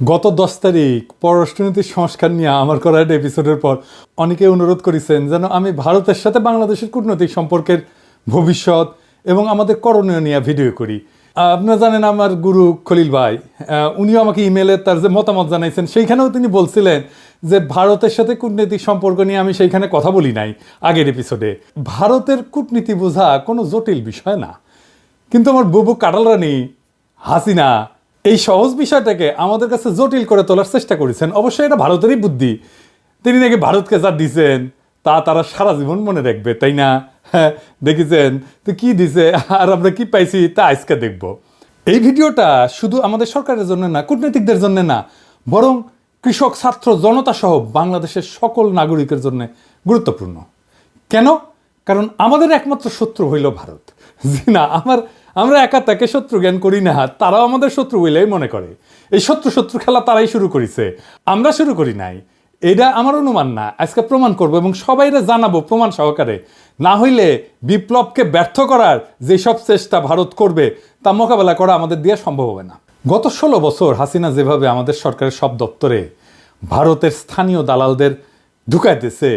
গত 10 তারিখ পররাষ্ট্রনীতির সংস্কার নিয়ে আমার করা একটা এপিসোডের পর অনেকে অনুরোধ করেছেন যেন আমি ভারতের সাথে বাংলাদেশের কূটনৈতিক সম্পর্কের ভবিষ্যৎ এবং আমাদের করণীয় নিয়ে ভিডিও করি। আপনারা জানেন আমার গুরু খলিল ভাই, উনিও আমাকে ইমেলে তার যে মতামত জানাইছেন সেইখানেও তিনি বলছিলেন যে ভারতের সাথে কূটনৈতিক সম্পর্ক নিয়ে আমি সেইখানে কথা বলি নাই আগের এপিসোডে। ভারতের কূটনীতি বোঝা কোনো জটিল বিষয় না, কিন্তু আমার বুবু কাটাল রানী হাসিনা এই সহজ বিষয়টাকে আমাদের কাছে জটিল করে তোলার চেষ্টা করেছেন। অবশ্যই এটা ভারতেরই বুদ্ধি। তিনি নাকি ভারতকে যা দিছেন তা তারা সারা জীবন মনে রাখবে, তাই না? হ্যাঁ, দেখেছেন তো কি দিছে আর আমরা কি পাইছি তা আজকে দেখব। এই ভিডিওটা শুধু আমাদের সরকারের জন্য না, কূটনীতিকদের জন্য না, বরং কৃষক, ছাত্র, জনতা সহ বাংলাদেশের সকল নাগরিকের জন্য গুরুত্বপূর্ণ। কেন? কারণ আমাদের একমাত্র শত্রু হইল ভারত। জি না, আমরা একা তাকে শত্রু জ্ঞান করি না, তারাও আমাদের শত্রু বলেই মনে করে। এই শত্রু শত্রু খেলা তারাই শুরু করেছে, আমরা শুরু করি নাই। এটা আমার অনুমান না, আজকে প্রমাণ করবো এবং সবাইরে জানাবো প্রমাণ সহকারে। না হইলে বিপ্লবকে ব্যর্থ করার যেসব চেষ্টা ভারত করবে তা মোকাবেলা করা আমাদের দিয়ে সম্ভব হবে না। গত 16 বছর হাসিনা যেভাবে আমাদের সরকারের সব দপ্তরে ভারতের স্থানীয় দালালদের ঢুকাইতেছে,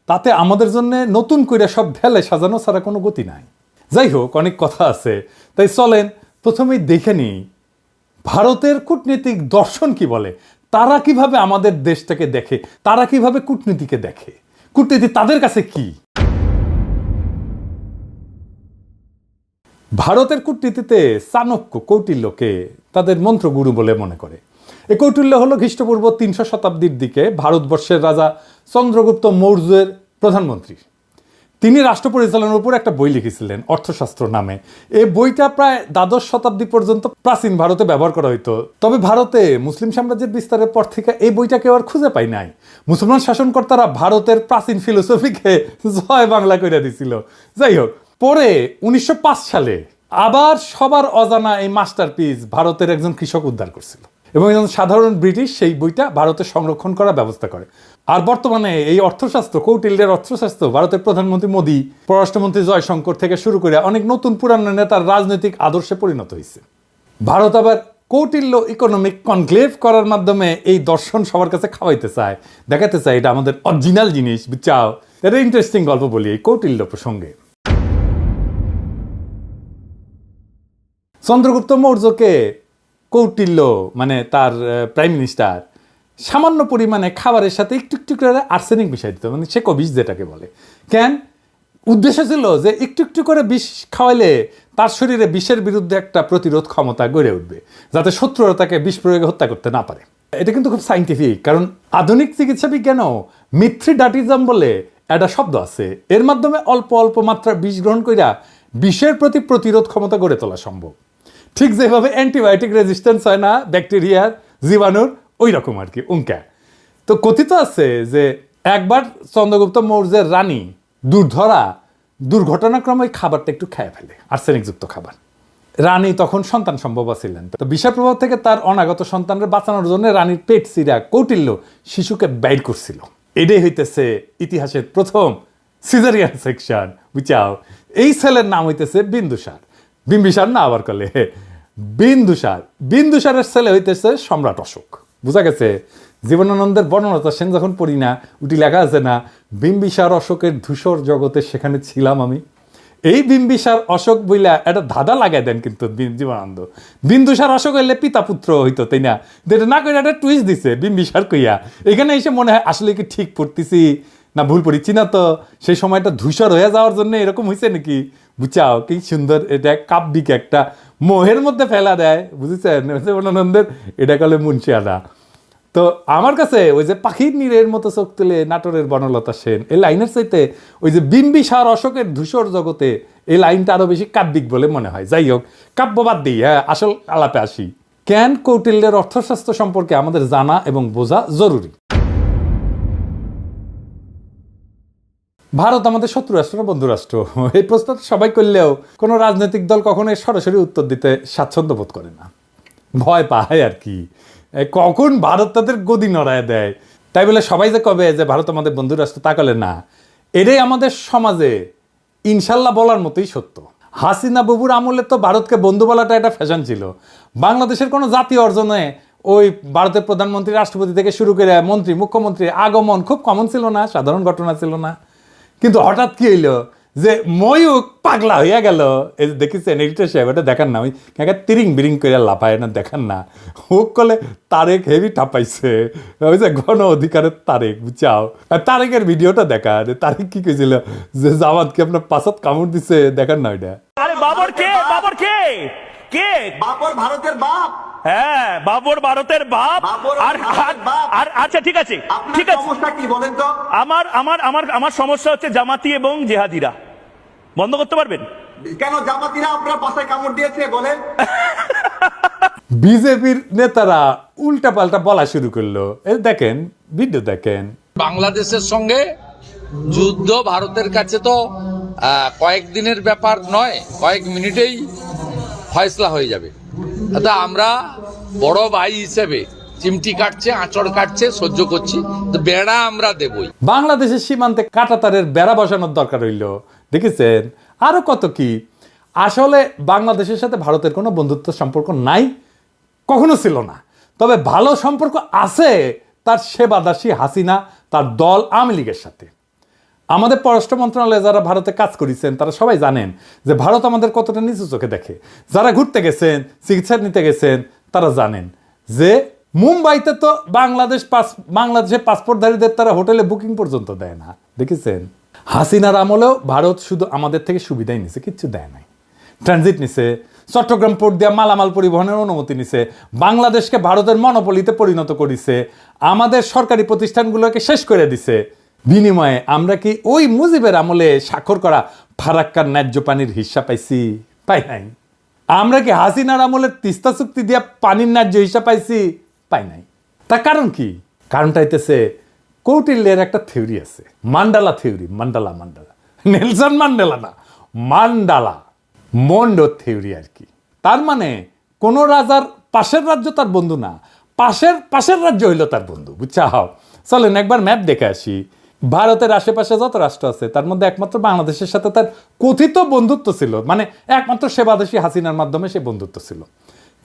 তাতে আমাদের জন্য নতুন করে সব ঢেলে সাজানো ছাড়া কোনো গতি নাই। যাই হোক, অনেক কথা আছে, তাই চলেন প্রথমেই দেখে নিই ভারতের কূটনীতিক দর্শন কি বলে। তারা কিভাবে আমাদের দেশটাকে দেখে, তারা কিভাবে কূটনীতিকে দেখে, কূটনীতি তাদের কাছে কি। ভারতের কূটনীতিতে চাণক্য, কৌটিল্যকে তাদের মন্ত্রগুরু বলে মনে করে। এই কৌটিল্য হলো খ্রিস্টপূর্ব 300 শতাব্দীর দিকে ভারতবর্ষের রাজা চন্দ্রগুপ্ত মৌর্যের প্রধানমন্ত্রী। তিনি রাষ্ট্র পরিচালনার উপর একটা বই লিখেছিলেন অর্থশাস্ত্র নামে। এই বইটা প্রায় দ্বাদশ শতাব্দী পর্যন্ত প্রাচীন ভারতে ব্যবহার করা হইতো। তবে ভারতে মুসলিম সাম্রাজ্যের বিস্তারের পর থেকে এই বইটা কেউ আর খুঁজে পাই নাই। মুসলমান শাসনকর্তারা ভারতের প্রাচীন ফিলোসফিকে জয় বাংলা করে দিছিল। যাই হোক, পরে 1905 সালে আবার সবার অজানা এই মাস্টারপিস ভারতের একজন কৃষক উদ্ধার করছিল এবং একজন সাধারণ ব্রিটিশ সেই বইটা ভারতে সংরক্ষণ করার ব্যবস্থা করে। আর বর্তমানে এই অর্থশাস্ত্র, কৌটিল্যের অর্থশাস্ত্র ভারতের প্রধানমন্ত্রী মোদী, পররাষ্ট্রমন্ত্রী জয়শঙ্কর থেকে শুরু করে অনেক নতুন পুরানো নেতার রাজনৈতিক আদর্শে পরিণত হয়েছে। ভারত আবার কৌটিল্য ইকোনমিক কনক্লেভ করার মাধ্যমে এই দর্শন সবার কাছে খাওয়াইতে চায়, দেখাতে চায় এটা আমাদের অরিজিনাল জিনিস, বুঝছাও। এটা ইন্টারেস্টিং গল্প বলি এই কৌটিল্য প্রসঙ্গে। চন্দ্রগুপ্ত মৌর্যকে কৌটিল্য মানে তার প্রাইম মিনিস্টার সামান্য পরিমাণে খাবারের সাথে একটু একটু করে আর্সেনিক মিশাই দিত, মানে সে বিষ যেটাকে বলে। কেন? উদ্দেশ্য ছিল যে একটু একটু করে বিষ খাওয়াইলে তার শরীরে বিষের বিরুদ্ধে একটা প্রতিরোধ ক্ষমতা গড়ে উঠবে, যাতে শত্রুরা তাকে বিষ প্রয়োগে হত্যা করতে না পারে। এটা কিন্তু খুব সাইন্টিফিক, কারণ আধুনিক চিকিৎসা বিজ্ঞানও মিথ্রিডাটিজম বলে একটা শব্দ আছে। এর মাধ্যমে অল্প অল্প মাত্রার বিষ গ্রহণ কইরা বিষের প্রতি প্রতিরোধ ক্ষমতা গড়ে তোলা সম্ভব। ঠিক যেভাবে অ্যান্টিবায়োটিক রেজিস্ট্যান্স হয় না ব্যাকটেরিয়ার, জীবাণুর, ওই রকম আর কি উঙ্কা। তো কথিত আছে যে একবার চন্দ্রগুপ্ত মৌর্যের রানী দুর্ঘটনাক্রমে ওই খাবারটা একটু খেয়ে ফেলে, আর্সেনিকযুক্ত খাবার। রানী তখন সন্তান সম্ভবা ছিলেন, তো বিষের প্রভাব থেকে তার অনাগত সন্তানদের বাঁচানোর জন্য রানীর পেট চিরা কৌটিল্য শিশুকে বাইর করছিল। এটাই হইতেছে ইতিহাসের প্রথম সিজারিয়ান সেকশন, বুঝাও। এই ছেলের নাম হইতেছে বিন্দুসার। বিম্বিসার না আবার কলে বিন্দুসার। বিন্দুসারের ছেলে হইতেছে সম্রাট অশোক। বুঝা গেছে? জীবনানন্দের বর্ণনাটা সেন যখন পড়ি না, উটি লেখা আছে না, বিম্বিসার অশোকের ধূসর জগতে সেখানে ছিলাম আমি। এই বিম্বিসার অশোক বইলা একটা ধাঁধা লাগাই দেন কিন্তু জীবনানন্দ। বিন্দুসার অশোক হইলে পিতা পুত্র হইতো, তাই না? এটা না করে একটা টুইস্ট দিছে বিম্বিসার কইয়া। এখানে এসে মনে হয় আসলে কি ঠিক পড়তেছি না ভুল পড়িচ্ছি না, তো সেই সময়টা ধূসর হয়ে যাওয়ার জন্য এরকম হয়েছে নাকি, বুঝাও। কি সুন্দর, এটা কাব্যিক একটা মোহের মধ্যে ফেলা দেয়, বুঝেছেন? জীবনানন্দের এটা কলে মুন্সিয়ানা। তো আমার কাছে ওই যে পাখির নীরের মতো চোখ তুলে নাটোরের বনলতা সেন এই লাইনের চাইতে ওই যে বিম্বিসার অশোকের ধূসর জগতে এই লাইনটা আরো বেশি কাব্যিক বলে মনে হয়। যাই হোক, কাব্যবাদ দিই, হ্যাঁ, আসল আলাপে আসি। কেন কৌটিল্যের অর্থশাস্ত্র সম্পর্কে আমাদের জানা এবং বোঝা জরুরি। ভারত আমাদের শত্রু রাষ্ট্র না বন্ধু রাষ্ট্র? এই প্রশ্ন সবাই করলেও কোনো রাজনৈতিক দল কখনোই সরাসরি উত্তর দিতে স্বাচ্ছন্দ্য বোধ করে না, ভয় পায় আর কি, কখন ভারত তাদের গদি নড়ায় দেয়। তাই বলে সবাই যে কবে যে ভারত আমাদের বন্ধু রাষ্ট্র তা কলে না। এটাই আমাদের সমাজে ইনশাল্লাহ বলার মতোই সত্য। হাসিনা বাবুর আমলে তো ভারতকে বন্ধু বলাটা একটা ফ্যাশন ছিল। বাংলাদেশের কোনো জাতীয় অর্জনে ওই ভারতের প্রধানমন্ত্রী রাষ্ট্রপতি থেকে শুরু করে মন্ত্রী মুখ্যমন্ত্রী আগমন খুব কমন ছিল না, সাধারণ ঘটনা ছিল না। কিন্তু হঠাৎ কি হইলো যে ময়ূক পাগলা হইয়া গেল। এই যে দেখেছেন এডিটর সাহেব, এটা দেখান না, ওই তিরিং বিরিং করে লাফায় না, দেখান না। ও কলে তারেক হেভি ঠাপাইছে, ওই যে গণ অধিকারের তারেক, বুঝাও। আর তারেকের ভিডিওটা দেখা, তারেক কি কইছিল যে জামাতকে আপনার পাশাত কামড় দিছে, দেখান না ওইটা। আরে বাবর কে? বাবর কে? কে? বাবর ভারতের বাপ। হ্যাঁ, বাবর ভারতের বাপ। আর আচ্ছা ঠিক আছে, ঠিক আছে। সমস্যা কি বলেন তো? আমার আমার আমার আমার সমস্যা হচ্ছে জামাতি এবং জেহাদিরা। বন্ধ করতে পারবেন? কেন জামাতিরা আপনার পাশে কামড় দিয়েছে বলেন? বিজেপির নেতারা উল্টা পাল্টা বলা শুরু করলো। এই দেখেন, ভিডিও দেখেন। বাংলাদেশের সঙ্গে যুদ্ধ ভারতের কাছে তো কয়েকদিনের ব্যাপার নয়, কয়েক মিনিটেই ফয়সলা হয়ে যাবে। আমরা বড় ভাই হিসেবে চিমটি কাটছে, আঁচড় কাটছে, সহ্য করছি, তো বেড়া আমরা দেবই। বাংলাদেশের সীমান্তে কাঁটাতারের বেড়া বসানোর দরকার হইল, দেখেছেন? আরো কত কি। আসলে বাংলাদেশের সাথে ভারতের কোনো বন্ধুত্ব সম্পর্ক নাই, কখনো ছিল না। তবে ভালো সম্পর্ক আছে তার সেবাদাসী হাসিনা, তার দল আওয়ামী লীগের সাথে। আমাদের পররাষ্ট্র মন্ত্রণালয়ে যারা ভারতে কাজ করেছেন তারা সবাই জানেন যে ভারত আমাদের কতটা নিচু চোখে দেখে। যারা ঘুরতে গেছেন, চিকিৎসা নিতে গেছেন, তারা জানেন যে মুম্বাইতে তো বাংলাদেশের পাসপোর্টধারীদের তারা হোটেলে বুকিং পর্যন্ত দেয় না, দেখেছেন? হাসিনার আমলেও ভারত শুধু আমাদের থেকে সুবিধাই নিছে, কিচ্ছু দেয় নাই। ট্রানজিট নিছে, চট্টগ্রাম পোর্ট দিয়া মালামাল পরিবহনের অনুমতি নিছে, বাংলাদেশকে ভারতের মনোপলিতে পরিণত করেছে, আমাদের সরকারি প্রতিষ্ঠানগুলোকে শেষ করে দিছে। বিনিময়ে আমরা কি ওই মুজিবের আমলে স্বাক্ষর করা ফারাক্কার ন্যায্য পানির হিস্সা পাইছি? পাই নাই। আমরা কি হাসিনার আমলের তিস্তা চুক্তি দিয়া পানির ন্যায্য হিস্সা পাইছি? পাই নাই। তার কারণ কি? কারণটা হইতেছে কৌটিল্যের একটা থিওরি আছে, mandala theory. Mandala Nelson Mandela না, মান্ডালা মন্ডো থিওরি আর কি। তার মানে কোন রাজার পাশের রাজ্য তার বন্ধু না, পাশের রাজ্য হইল তার বন্ধু, বুঝছাও? চলেন একবার ম্যাপ দেখে আসি। ভারতের আশেপাশে যত রাষ্ট্র আছে তার মধ্যে একমাত্র বাংলাদেশের সাথে তার কথিত বন্ধুত্ব ছিল, মানে একমাত্র সেবাদেশী হাসিনার মাধ্যমে সে বন্ধুত্ব ছিল।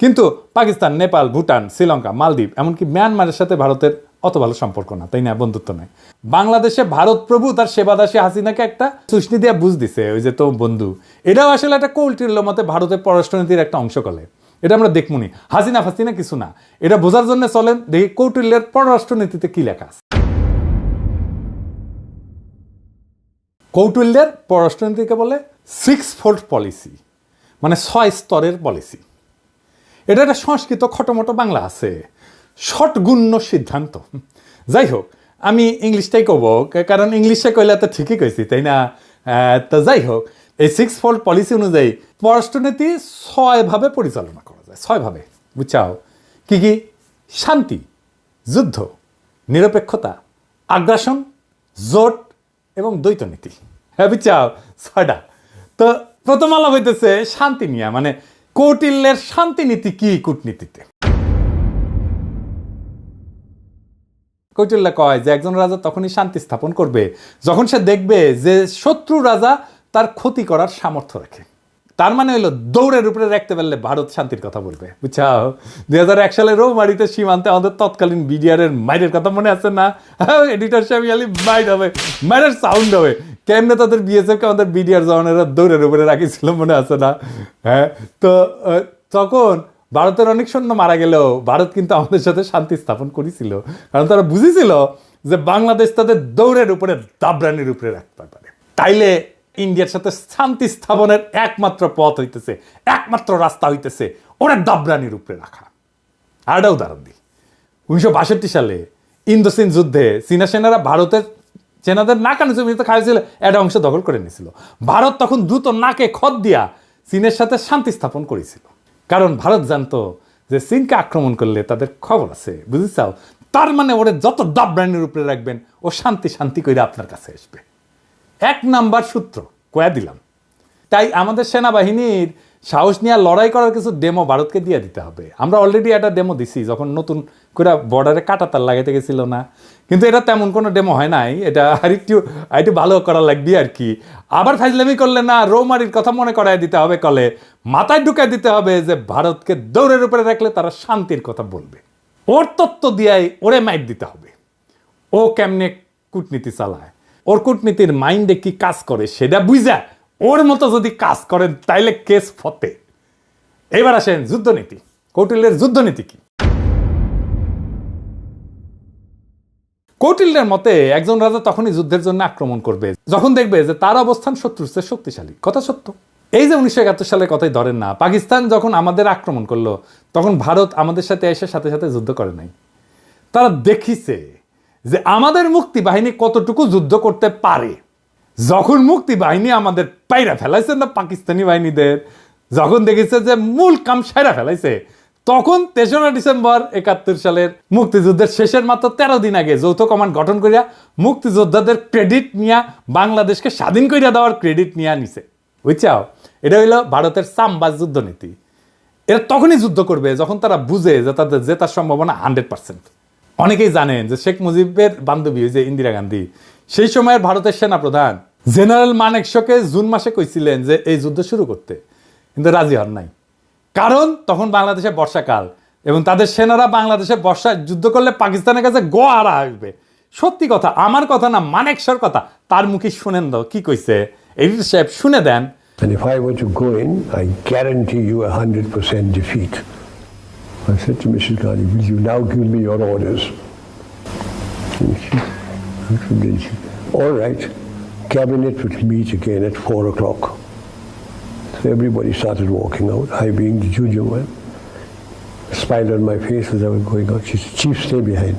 কিন্তু পাকিস্তান, নেপাল, ভুটান, শ্রীলঙ্কা, মালদ্বীপ, এমনকি মিয়ানমারের সাথে ভারতের অত ভালো সম্পর্ক না, তাই না? বন্ধুত্ব নাই। বাংলাদেশে ভারত প্রভু তার সেবাদাসী হাসিনাকে একটা চুষনি দিয়ে বুঝ দিছে, ওই যে তো বন্ধু। এটাও আসলে একটা কৌটিল্য মতে ভারতের পররাষ্ট্রনীতির একটা অংশ কলে। এটা আমরা দেখমুনি, হাসিনা ফাসিনা কিছু না। এটা বোঝার জন্য চলেন দেখি কৌটিল্যের পররাষ্ট্রনীতিতে কি লেখা আছে। কৌটিল্যের পররাষ্ট্রনীতিকে বলে 6-fold পলিসি, মানে 6 স্তরের পলিসি। এটা একটা সংস্কৃত খটোমটো বাংলা আছে, ষটগুণ্য সিদ্ধান্ত। যাই হোক, আমি ইংলিশটাই কব, কারণ ইংলিশে কইলে তো ঠিকই কইছি, তাই না? তো যাই হোক, এই 6-fold পলিসি অনুযায়ী পররাষ্ট্রনীতি 6 ভাবে পরিচালনা করা যায়, 6 ভাবে, বুঝছাও? কি কি? শান্তি, যুদ্ধ, নিরপেক্ষতা, আগ্রাসন, জোট এবং দ্বৈত নীতি। হ্যাঁ, বুঝছাও? 6টা। তো প্রথম আলাপ হইতেছে শান্তি নিয়ে, মানে কৌটিল্যের শান্তি নীতি কি কূটনীতিতে। কৌটিল্য কয় যে একজন রাজা তখনই শান্তি স্থাপন করবে যখন সে দেখবে যে শত্রু রাজা তার ক্ষতি করার সামর্থ্য রাখে। তার মানে হইলো দৌড়ের উপরে রাখতে পারলে ভারত শান্তির কথা বলবে, বুঝছাও? 2001 সালে রৌমারিতে সীমান্তে আমাদের তৎকালীন বিডিআরের মাইরের কথা মনে আছে না? এডিটর সাহেব মাইর হবে, মাইরের সাউন্ড হবে। কেমনে তাদের বিএসএফকে আমাদের বিডিআর জওয়ানেরা দৌড়ের উপরে রাখিছিল, মনে আছে না? হ্যাঁ, তো তখন ভারতের অনেক সৈন্য মারা গেলেও ভারত কিন্তু আমাদের সাথে শান্তি স্থাপন করেছিল, কারণ তারা বুঝেছিল যে বাংলাদেশ তাদের দৌড়ের উপরে দাবরানির উপরে রাখতে পারে। তাইলে ইন্ডিয়ার সাথে শান্তি স্থাপনের একমাত্র পথ হইতেছে, একমাত্র রাস্তা হইতেছে ওরা দাবরানির উপরে রাখা। আর একটা উদাহরণ দিই, 1962 সালে ইন্দোচীন যুদ্ধে চীনা সেনারা ভারতের সেনাদের নাকানো জমিতে খাইছিল, একটা অংশ দখল করে নিয়েছিল। ভারত তখন দ্রুত নাকে খত দিয়া চীনের সাথে শান্তি স্থাপন করেছিল, কারণ ভারত জানতো যে চীনকে আক্রমণ করলে তাদের খবর আছে, বুঝেছাও? তার মানে ওরা যত দাবরানির উপরে রাখবেন ও শান্তি শান্তি করে আপনার কাছে আসবে। 1 নাম্বার সূত্র কয়া দিলাম। তাই আমাদের সেনাবাহিনীর সাহস নিয়ে লড়াই করার কিছু ডেমো ভারতকে দিয়ে দিতে হবে। আমরা অলরেডি একটা ডেমো দিছি যখন নতুন করে বর্ডারে কাঁটাতার লাগাইতে গেছিল না, কিন্তু এটা তেমন কোনো ডেমো হয় নাই। এটা আরেকটু ভালো করা লাগবে আর কি। আবার ফাইজলামি করলে না, রৌমারির কথা মনে করাই দিতে হবে, কলে মাথায় ঢুকাই দিতে হবে যে ভারতকে দৌড়ের উপরে রাখলে তারা শান্তির কথা বলবে। ওর তত্ত্ব দিয়াই ওরে মাইর দিতে হবে। ও কেমনে কূটনীতি চালায়, ওর কূটনীতির মাইন্ডে কি কাজ করে সেটা বুঝা ওর মতো যদি কাজ করেন তাইলে কেস ফতে। এবার আসেন যুদ্ধনীতি। কৌটিল্যের যুদ্ধনীতি কি? কৌটিল্যের মতে একজন রাজা তখনই যুদ্ধের জন্য আক্রমণ করবে যখন দেখবে যে তার অবস্থান শত্রুর চেয়ে শক্তিশালী। কথা সত্য। এই যে 1971 সালের কথাই ধরেন না, পাকিস্তান যখন আমাদের আক্রমণ করলো তখন ভারত আমাদের সাথে এসে সাথে সাথে যুদ্ধ করে নাই। তারা দেখিছে যে আমাদের মুক্তি বাহিনী কতটুকু যুদ্ধ করতে পারে। যখন মুক্তি বাহিনী আমাদের পাইরা ফেলাইছে না পাকিস্তানি বাহিনীদের, যখন দেখেছে যে মূল কাম সাইরা ফেলাইছে, তখন 3রা ডিসেম্বর 71 সালের মুক্তিযুদ্ধের শেষের মাত্র 13 দিন আগে যৌথ কমান্ড গঠন করিয়া মুক্তিযোদ্ধাদের ক্রেডিট নিয়ে বাংলাদেশকে স্বাধীন করিয়া দেওয়ার ক্রেডিট নিয়ে নিছে। বুঝছাও? এটা হইল ভারতের চামবাজ যুদ্ধনীতি। এরা তখনই যুদ্ধ করবে যখন তারা বুঝে যে তাদের জেতার সম্ভাবনা 100%। অনেকেই জানেন যে শেখ মুজিবের বান্ধবী যে ইন্দিরা গান্ধী, সেই সময়ের ভারতের সেনাপ্রধান জেনারেল মানেকশকে জুন মাসে কইছিলেন যে এই যুদ্ধ শুরু করতে, কিন্তু রাজি হন নাই। কারণ তখন বাংলাদেশে বর্ষাকাল এবং তাদের সেনারা বাংলাদেশে বর্ষায় যুদ্ধ করলে পাকিস্তানের কাছে গোয়ারা আসবে। সত্যি কথা, আমার কথা না, মানেকশর কথা। তার মুখে শুনেন দাও কি কইছে, এডিটর সাহেব শুনে দেন। And if I were to go in, I guarantee you 100% defeat. I said to Mrs. Gandhi, will you now give me your orders? All right. Cabinet would meet again at 4 o'clock. So everybody started walking out, I being the junior one. A smile on my face as I was going out. She said, Chief, stay behind.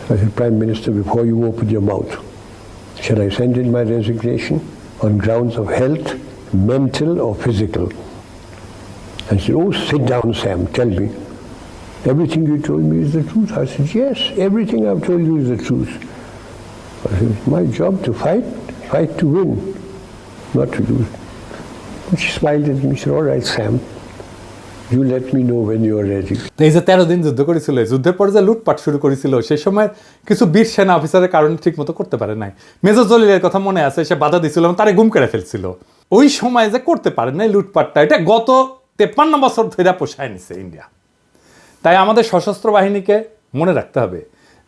So I said, Prime Minister, before you open your mouth, shall I send in my resignation on grounds of health, mental or physical? And she said, oh, sit down, Sam, tell me. Everything you told me is the truth. I said, yes, everything I've told you is the truth. I said, it's my job to fight to win, not to lose. And she smiled at me, she said, all right, Sam, you let me know when you're ready. এই যে 13 দিন যুদ্ধ করেছিল, যুদ্ধের পর যে লুটপাট শুরু করেছিল, সেই সময় কিছু বীর সেনা অফিসারের কারণে ঠিক মতো করতে পারে নাই। মেজর জলিলের কথা মনে আছে, সে বাধা দিছিল, তারে গুম করে ফেলছিল। ওই সময় যে করতে পারে নাই লুটপাটটা, এটা গত 53 বছর ধরে পোষায় নিছে ইন্ডিয়া। তাই আমাদের সশস্ত্র বাহিনীকে মনে রাখতে হবে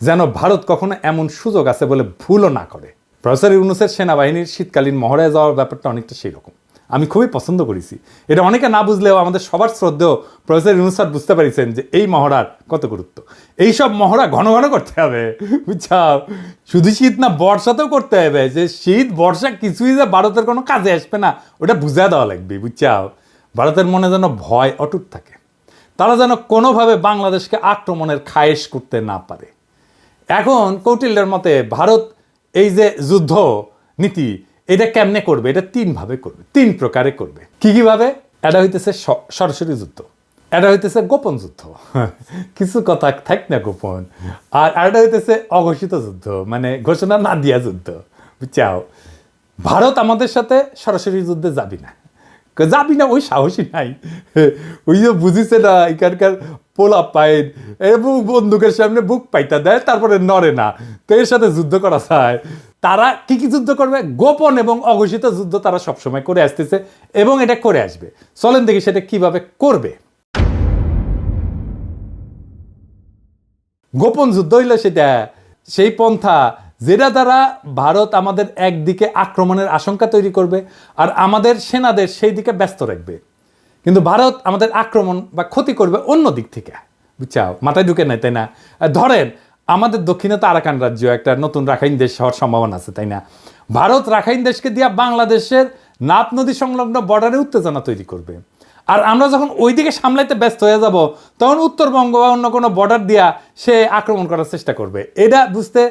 যেন ভারত কখনো এমন সুযোগ আছে বলে ভুলও না করে। প্রফেসর ইউনূসের সেনাবাহিনীর শীতকালীন মহড়ায় যাওয়ার ব্যাপারটা অনেকটা সেই রকম। আমি খুবই পছন্দ করেছি এটা। অনেকে না বুঝলেও আমাদের সবার শ্রদ্ধেয় প্রফেসর ইউনূস স্যার বুঝতে পারিছেন যে এই মহড়ার কত গুরুত্ব। এইসব মহড়া ঘন ঘন করতে হবে, বুঝছাও? শুধু শীত না, বর্ষাতেও করতে হবে। যে শীত বর্ষা কিছুই যে ভারতের কোনো কাজে আসবে না, ওটা বুঝা দেওয়া লাগবে, বুঝছাও? ভারতের মনে যেন ভয় অটুট থাকে, তারা যেন কোনোভাবে বাংলাদেশকে আক্রমণের খায়েশ করতে না পারে। এখন কৌটিল্যের মতে ভারত এই যে যুদ্ধ নীতি, এটা কেমনে করবে? এটা 3 ভাবে করবে, 3 প্রকারে করবে। কি ভাবে? এটা হইতেছে সরাসরি যুদ্ধ, এটা হইতেছে গোপন যুদ্ধ, কিছু কথা থাক না গোপন, আর এটা হইতেছে অঘোষিত যুদ্ধ, মানে ঘোষণা না দিয়া যুদ্ধ, বুঝছাও? ভারত আমাদের সাথে সরাসরি যুদ্ধে যাবি না, ওই সাহসী নাই। ওই যে বুঝিছে না, এখানকার পোলা পাইন এবং বন্দুকের সামনে বুক পাইতা দেয়, তারপরে নড়ে না। তো এর সাথে যুদ্ধ করা যায়। তারা কি যুদ্ধ করবে? গোপন এবং অঘোষিত যুদ্ধ তারা সবসময় করে আসতেছে এবং এটা করে আসবে। চলেন দেখি সেটা কিভাবে করবে। গোপন যুদ্ধ হইলে সেটা সেই পন্থা যেটা দ্বারা ভারত আমাদের একদিকে আক্রমণের আশঙ্কা তৈরি করবে আর আমাদের সেনাদের সেই দিকে ব্যস্ত রাখবে, কিন্তু ভারত আমাদের আক্রমণ বা ক্ষতি করবে অন্য দিক থেকে, বুঝছাও? মাথায় ঢুকে নাই, তাই না? ধরেন আমাদের দক্ষিণে তো আরাকান রাজ্য, একটা নতুন রাখাইন দেশ হওয়ার সম্ভাবনা আছে, তাই না? ভারত রাখাইন দেশকে দিয়া বাংলাদেশের নাপ নদী সংলগ্ন বর্ডারে উত্তেজনা তৈরি করবে, আর আমরা যখন ওই দিকে সামলাইতে ব্যস্ত হয়ে যাব তখন উত্তরবঙ্গ বা অন্য কোনো বর্ডার দিয়া সে আক্রমণ করার চেষ্টা করবে। এটা বুঝতে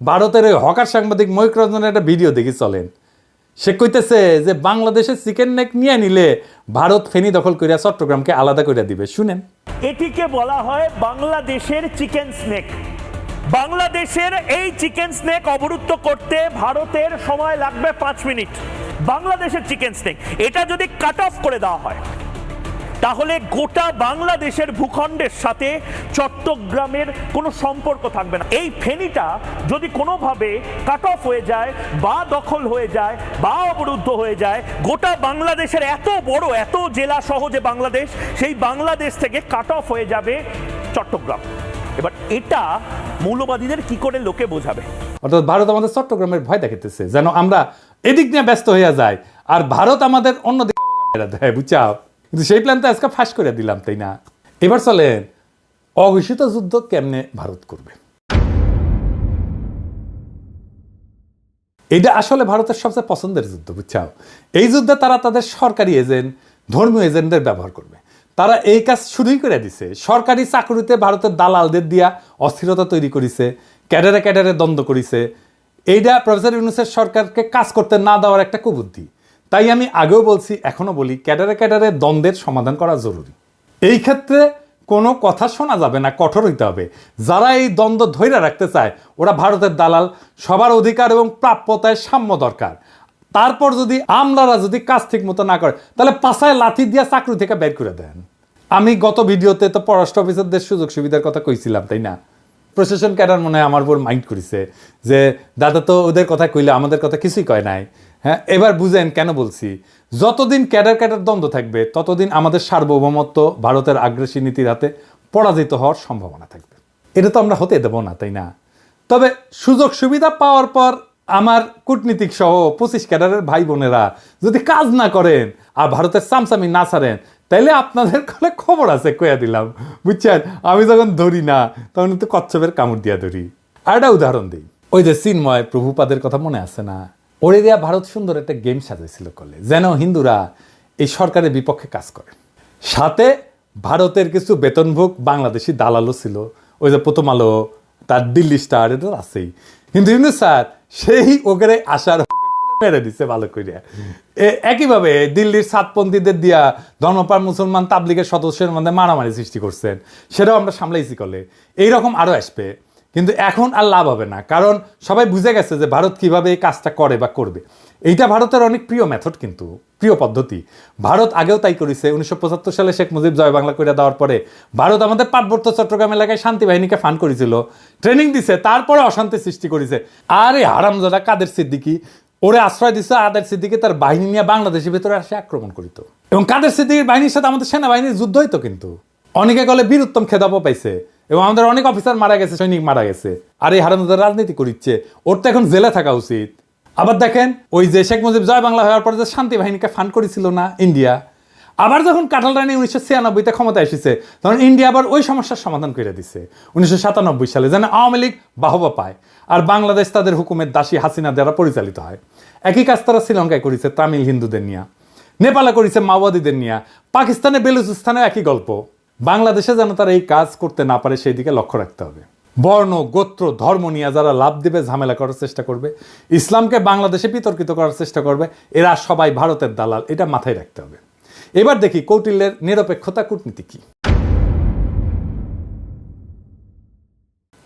ভারতের ওই হকার সাংবাদিক ময়ূক রঞ্জনের একটা ভিডিও দেখি, চলেন। সে কইতেছে যে বাংলাদেশের চিকেন নেক নিয়ে নিলে ভারত ফেনী দখল করিয়া চট্টগ্রামকে আলাদা করে দিবে। শুনেন। এটিকে বলা হয় বাংলাদেশের চিকেন স্নেক। বাংলাদেশের এই চিকেন স্নেক অবরুদ্ধ করতে ভারতের সময় লাগবে 5 মিনিট। বাংলাদেশের চিকেন স্নেক এটা যদি কাট অফ করে দেওয়া হয় তাহলে গোটা বাংলাদেশের ভূখণ্ডের সাথে চট্টগ্রামের কোনো সম্পর্ক থাকবে না। এই ফেনীটা যদি কোনোভাবে কাট অফ হয়ে যায় বা দখল হয়ে যায় বা অবরুদ্ধ হয়ে যায়, গোটা বাংলাদেশের এত বড়, এত জেলা সহ যে বাংলাদেশ, সেই বাংলাদেশ থেকে কাট অফ হয়ে যাবে চট্টগ্রাম। এবার এটা মৌলবাদীদের কি করে লোকে বোঝাবে? অর্থাৎ ভারত আমাদের চট্টগ্রামের ভয় দেখাইতেছে যেন আমরা এদিক নিয়ে ব্যস্ত হইয়া যাই আর ভারত আমাদের অন্যদিকে মেরা দেয়, বুঝাও। কিন্তু সেই প্ল্যান তো আজকে ফাঁস করে দিলাম, তাই না? এবার চলেন অঘোষিত যুদ্ধ কেমনে ভারত করবে। এটা আসলে ভারতের সবচেয়ে পছন্দের যুদ্ধ, বুঝছাও। এই যুদ্ধে তারা তাদের সরকারি এজেন্ট, ধর্মীয় এজেন্টদের ব্যবহার করবে। তারা এই কাজ শুরুই করে দিছে। সরকারি চাকরিতে ভারতের দালালদের দিয়া অস্থিরতা তৈরি করেছে, ক্যাডারে ক্যাডারে দ্বন্দ্ব করেছে। এইটা প্রফেসর ইউনূসের সরকারকে কাজ করতে না দেওয়ার একটা কুবুদ্ধি। তাই আমি আগেও বলছি, এখনো বলি, ক্যাডারে ক্যাডারে দ্বন্দ্বের সমাধান করা জরুরি। এই ক্ষেত্রে কোনো কথা শোনা যাবে না, কঠোর হইতে হবে। যারা এই দ্বন্দ্ব ধৈর্য রাখতে চায় ওরা ভারতের দালাল। সবার অধিকার এবং প্রাপ্যতায় সাম্য দরকার। তারপর যদি আমলারা যদি কাজ ঠিক মতো না করে তাহলে পাছায় লাথি দিয়া চাকরি থেকে বের করে দেন। আমি গত ভিডিওতে তো পররাষ্ট্র অফিসারদের সুযোগ সুবিধার কথা কইছিলাম, তাই না? প্রশাসন ক্যাডার মনে হয় আমার উপর মাইন্ড করেছে যে দাদা তো ওদের কথা কইলে আমাদের কথা কিছুই কয় নাই। হ্যাঁ, এবার বুঝেন কেন বলছি। যতদিন ক্যাডার ক্যাডার দ্বন্দ্ব থাকবে ততদিন আমাদের সার্বভৌমত্ব ভারতের আগ্রাসী নীতির হাতে পরাজিত হওয়ার সম্ভাবনা থাকবে। এটা তো আমরা হতে দেব না, তাই না? তবে সুযোগ সুবিধা পাওয়ার পর আমার কূটনীতিক সহ 25 ক্যাডারের ভাই বোনেরা যদি কাজ না করেন আর ভারতের সামসামি না ছাড়েন তাইলে আপনাদের কলে খবর আছে, কইয়া দিলাম, বুঝছেন? আমি যখন ধরি না তখন কিন্তু কচ্ছপের কামড় দিয়া ধরি। আর একটা উদাহরণ দিই, ওই যে চিন্ময় প্রভুপাদের কথা মনে আছে না? ওরে দিয়া ভারত সুন্দর একটা গেম সাজাইছিল করলে যেন হিন্দুরা এই সরকারের বিপক্ষে কাজ করে। সাথে ভারতের কিছু বেতনভোগ বাংলাদেশি দালালও ছিল। ওই যে প্রথম আলো, তার দিল্লি স্টার, এটা আছেই। কিন্তু ইউনূস স্যার সেই ওগেরে আসার মেরে দিচ্ছে ভালো করে। একইভাবে দিল্লির সাতপন্থীদের দিয়া ধর্মপ্রাণ মুসলমান তাবলিগের সদস্যের মধ্যে মারামারি সৃষ্টি করছেন, সেটাও আমরা সামলাইছি করলে। এইরকম আরও আসবে, কিন্তু এখন আর লাভ হবে না, কারণ সবাই বুঝে গেছে যে ভারত কিভাবে এই কাজটা করে বা করবে। এইটা ভারতের অনেক প্রিয় মেথড, কিন্তু প্রিয় পদ্ধতি। ভারত আগেও তাই করেছে। 1975 সালে শেখ মুজিব জয় বাংলা করে দেওয়ার পরে ভারত আমাদের পার্বত্য চট্টগ্রাম এলাকায় শান্তি বাহিনীকে ফান্ড করেছিল, ট্রেনিং দিছে, তারপরে অশান্তি সৃষ্টি করেছে। আরে হারামজাদা কাদের সিদ্দিকী ওরে আশ্রয় দিচ্ছে। আদের সিদ্দিকী তার বাহিনী নিয়ে বাংলাদেশের ভেতরে আসে আক্রমণ করিত, এবং কাদের সিদ্দিকীর বাহিনীর সাথে আমাদের সেনাবাহিনীর যুদ্ধ হইতো। কিন্তু অনেকে গলে বীরুত্তম খেতাবও পাইছে, এবং আমাদের অনেক অফিসার মারা গেছে, সৈনিক মারা গেছে। আর এই হারামজাদা রাজনীতি করিচ্ছে, ওর তো এখন জেলে থাকা উচিত। আবার দেখেন, ওই যে শেখ মুজিব জয় বাংলা হওয়ার পরে যে শান্তি বাহিনীকে ফান্ড করেছিল না ইন্ডিয়া, আবার যখন কাঁঠাল রানী 1996-তে ক্ষমতা এসেছে তখন ইন্ডিয়া আবার ওই সমস্যার সমাধান করে দিচ্ছে 1997 সালে, যেন আওয়ামী লীগ বাহবা পায় আর বাংলাদেশ তাদের হুকুমের দাসী হাসিনা দ্বারা পরিচালিত হয়। একই কাজ তারা শ্রীলঙ্কায় করেছে তামিল হিন্দুদের নিয়ে, নেপালে করেছে মাওবাদীদের নিয়ে, পাকিস্তানে বেলুচিস্তানেও একই গল্প। বাংলাদেশে যেন তারা এই কাজ করতে না পারে সেই দিকে লক্ষ্য রাখতে হবে। বর্ণ, গোত্র, ধর্ম নিয়ে যারা লাভ দেবে, ঝামেলা করার চেষ্টা করবে, ইসলামকে বাংলাদেশে বিতর্কিত করার চেষ্টা করবে, এরা সবাই ভারতের দালাল, এটা মাথায় রাখতে হবে। এবার দেখি কৌটিল্যের নিরপেক্ষতা কূটনীতি কি।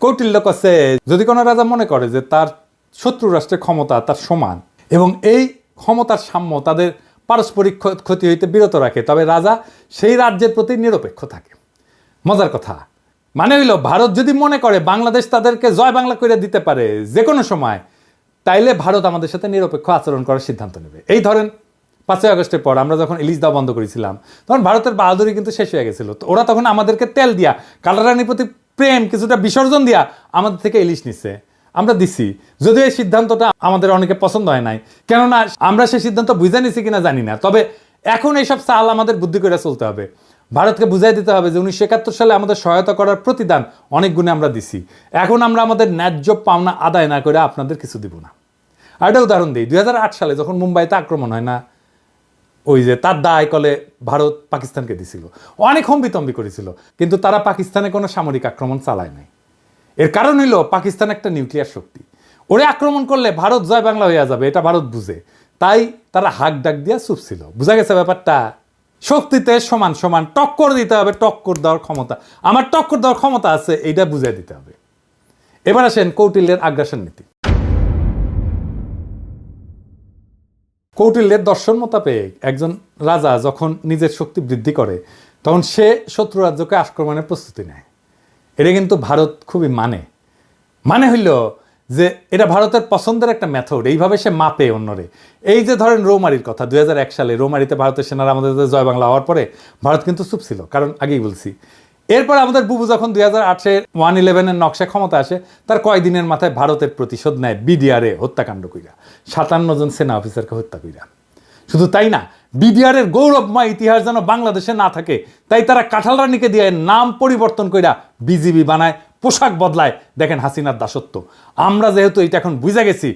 কৌটিল্য কাছে যদি কোনো রাজা মনে করে যে তার শত্রু রাষ্ট্রের ক্ষমতা তার সমান এবং এই ক্ষমতার সাম্য তাদের পারস্পরিক ক্ষতি হইতে বিরত রাখে, তবে রাজা সেই রাজ্যের প্রতি নিরপেক্ষ থাকে। মজার কথা মানে হইল, ভারত যদি মনে করে বাংলাদেশ তাদেরকে জয় বাংলা করে দিতে পারে যে কোনো সময়, তাইলে ভারত আমাদের সাথে নিরপেক্ষ আচরণ করার সিদ্ধান্ত নেবে। এই ধরেন 5ই আগস্টের পর আমরা যখন ইলিশ দেওয়া বন্ধ করেছিলাম তখন ভারতের বাহাদুরি কিন্তু শেষ হয়ে গেছিল। তো ওরা তখন আমাদেরকে তেল দিয়া, কালারানির প্রতি প্রেম কিছুটা বিসর্জন দিয়া আমাদের থেকে ইলিশ নিচ্ছে, আমরা দিছি। যদিও এই সিদ্ধান্তটা আমাদের অনেকে পছন্দ হয় নাই, কেননা আমরা সেই সিদ্ধান্ত বুঝে নিছি কিনা জানি না। তবে এখন এইসব চাল আমাদের বুদ্ধি করে চলতে হবে। ভারতকে বুঝাই দিতে হবে যে 1971 সালে আমাদের সহায়তা করার প্রতিদান অনেক গুণে আমরা দিছি। এখন আমরা আমাদের ন্যায্য পাওনা আদায় না করে আপনাদের কিছু দিব না। আর একটা উদাহরণ দিই, 2008 সালে যখন মুম্বাইতে আক্রমণ হয় না, ওই যে তার দায় কলে ভারত পাকিস্তানকে দিছিল, অনেক হম্বিতম্বি করেছিল, কিন্তু তারা পাকিস্তানে কোনো সামরিক আক্রমণ চালায় নাই। এর কারণ হইল পাকিস্তান একটা নিউক্লিয়ার শক্তি, ওরে আক্রমণ করলে ভারত জয় বাংলা হয়ে যাবে, এটা ভারত বুঝে, তাই তারা হাক ডাক দিয়া চুপ ছিল। বুঝা গেছে ব্যাপারটা? শক্তিতে সমান সমান টক্কর দিতে হবে, টক্কর দেওয়ার ক্ষমতা, আমার টক্কর দেওয়ার ক্ষমতা আছে, এইটা বুঝাই দিতে হবে। এবার আসেন কৌটিল্যের আগ্রাসন নীতি। কৌটিল্যের দর্শন মোতাবেক একজন রাজা যখন নিজের শক্তি বৃদ্ধি করে তখন সে শত্রু রাজ্যকে আক্রমণের প্রস্তুতি নেয়। এটা কিন্তু ভারত খুবই মানে হইল যে এটা ভারতের পছন্দের একটা মেথড, এইভাবে সে মাপে অন্যরে। এই যে ধরেন রৌমারির কথা, 2001 সালে রৌমারিতে ভারতের সেনারা আমাদের জয় বাংলা হওয়ার পরে ভারত কিন্তু চুপ ছিল, কারণ আগেই বলছি এরপর আমাদের বুবু যখন 2008-এ 111-এর নকশা ক্ষমতা আসে, তার কয়েকদিনের মাথায় ভারতের প্রতিশোধ নেয় বিডিআরে হত্যাকাণ্ড কইরা, 57 জন সেনা অফিসারকে হত্যা কইরা। শুধু তাই না, বিডিআরের গৌরবময় ইতিহাস যেন বাংলাদেশে না থাকে, তাই তারা কাঁঠাল রানীকে দিয়ে নাম পরিবর্তন কইরা বিজিবি বানায়, পোশাক বদলায়। দেখেন হাসিনার দাসত্ব। আমরা যেহেতু এটা এখন বুঝে গেছি,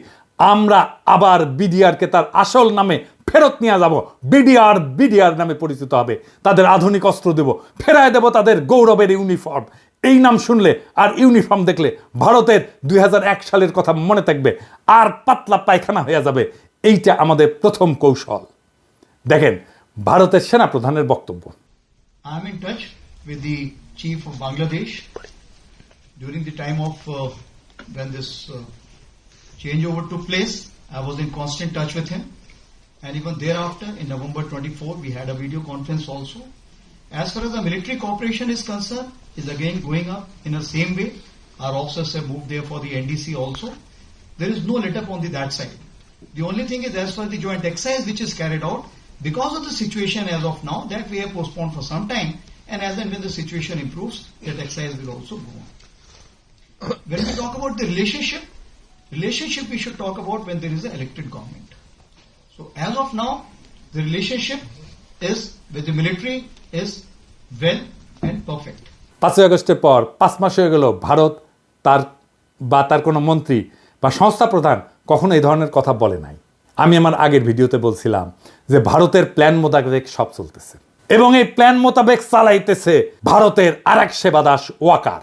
আমরা আবার বিডিআরকে তার আসল নামে ফেরত নিয়ে যাব। বিডিআর নামে পরিচিত হবে, তাদের আধুনিক অস্ত্র দেব, ফেরায় দেব তাদের গৌরবের ইউনিফর্ম। এই নাম শুনলে আর ইউনিফর্ম দেখলে ভারতের 2001 সালের কথা মনে থাকবে, আর পাতলা পায়খানা হয়ে যাবে। এইটা আমাদের প্রথম কৌশল। দেখেন ভারতের সেনাপ্রধানের বক্তব্য। I am in touch with the chief of Bangladesh during the time of when this changeover took place. I was in constant touch with him, and even thereafter, in November 24, we had a video conference also. As far as the military cooperation is concerned, is again going up in the same way. Our officers have moved there for the NDC also. There is no let up on that side. The only thing is, as far as the joint exercise which is carried out, because of the situation as of now, that we have postponed for some time, and as and when the situation improves, that exercise will also go on. When we talk about the relationship we should talk about when there is an elected government. So as of now, the relationship is with the military is well and perfect. 5 আগস্টের পর 5 মাস হয়ে গেল, ভারত তার কোনো মন্ত্রী বা সংস্থা প্রধান কখনো এই ধরনের কথা বলে নাই। আমি আমার আগের ভিডিওতে বলছিলাম যে ভারতের প্ল্যান মোতাবেক সব চলতেছে, এবং এই প্ল্যান মোতাবেক চালাইতেছে ভারতের আরেক সেবাদাস ওয়াকার।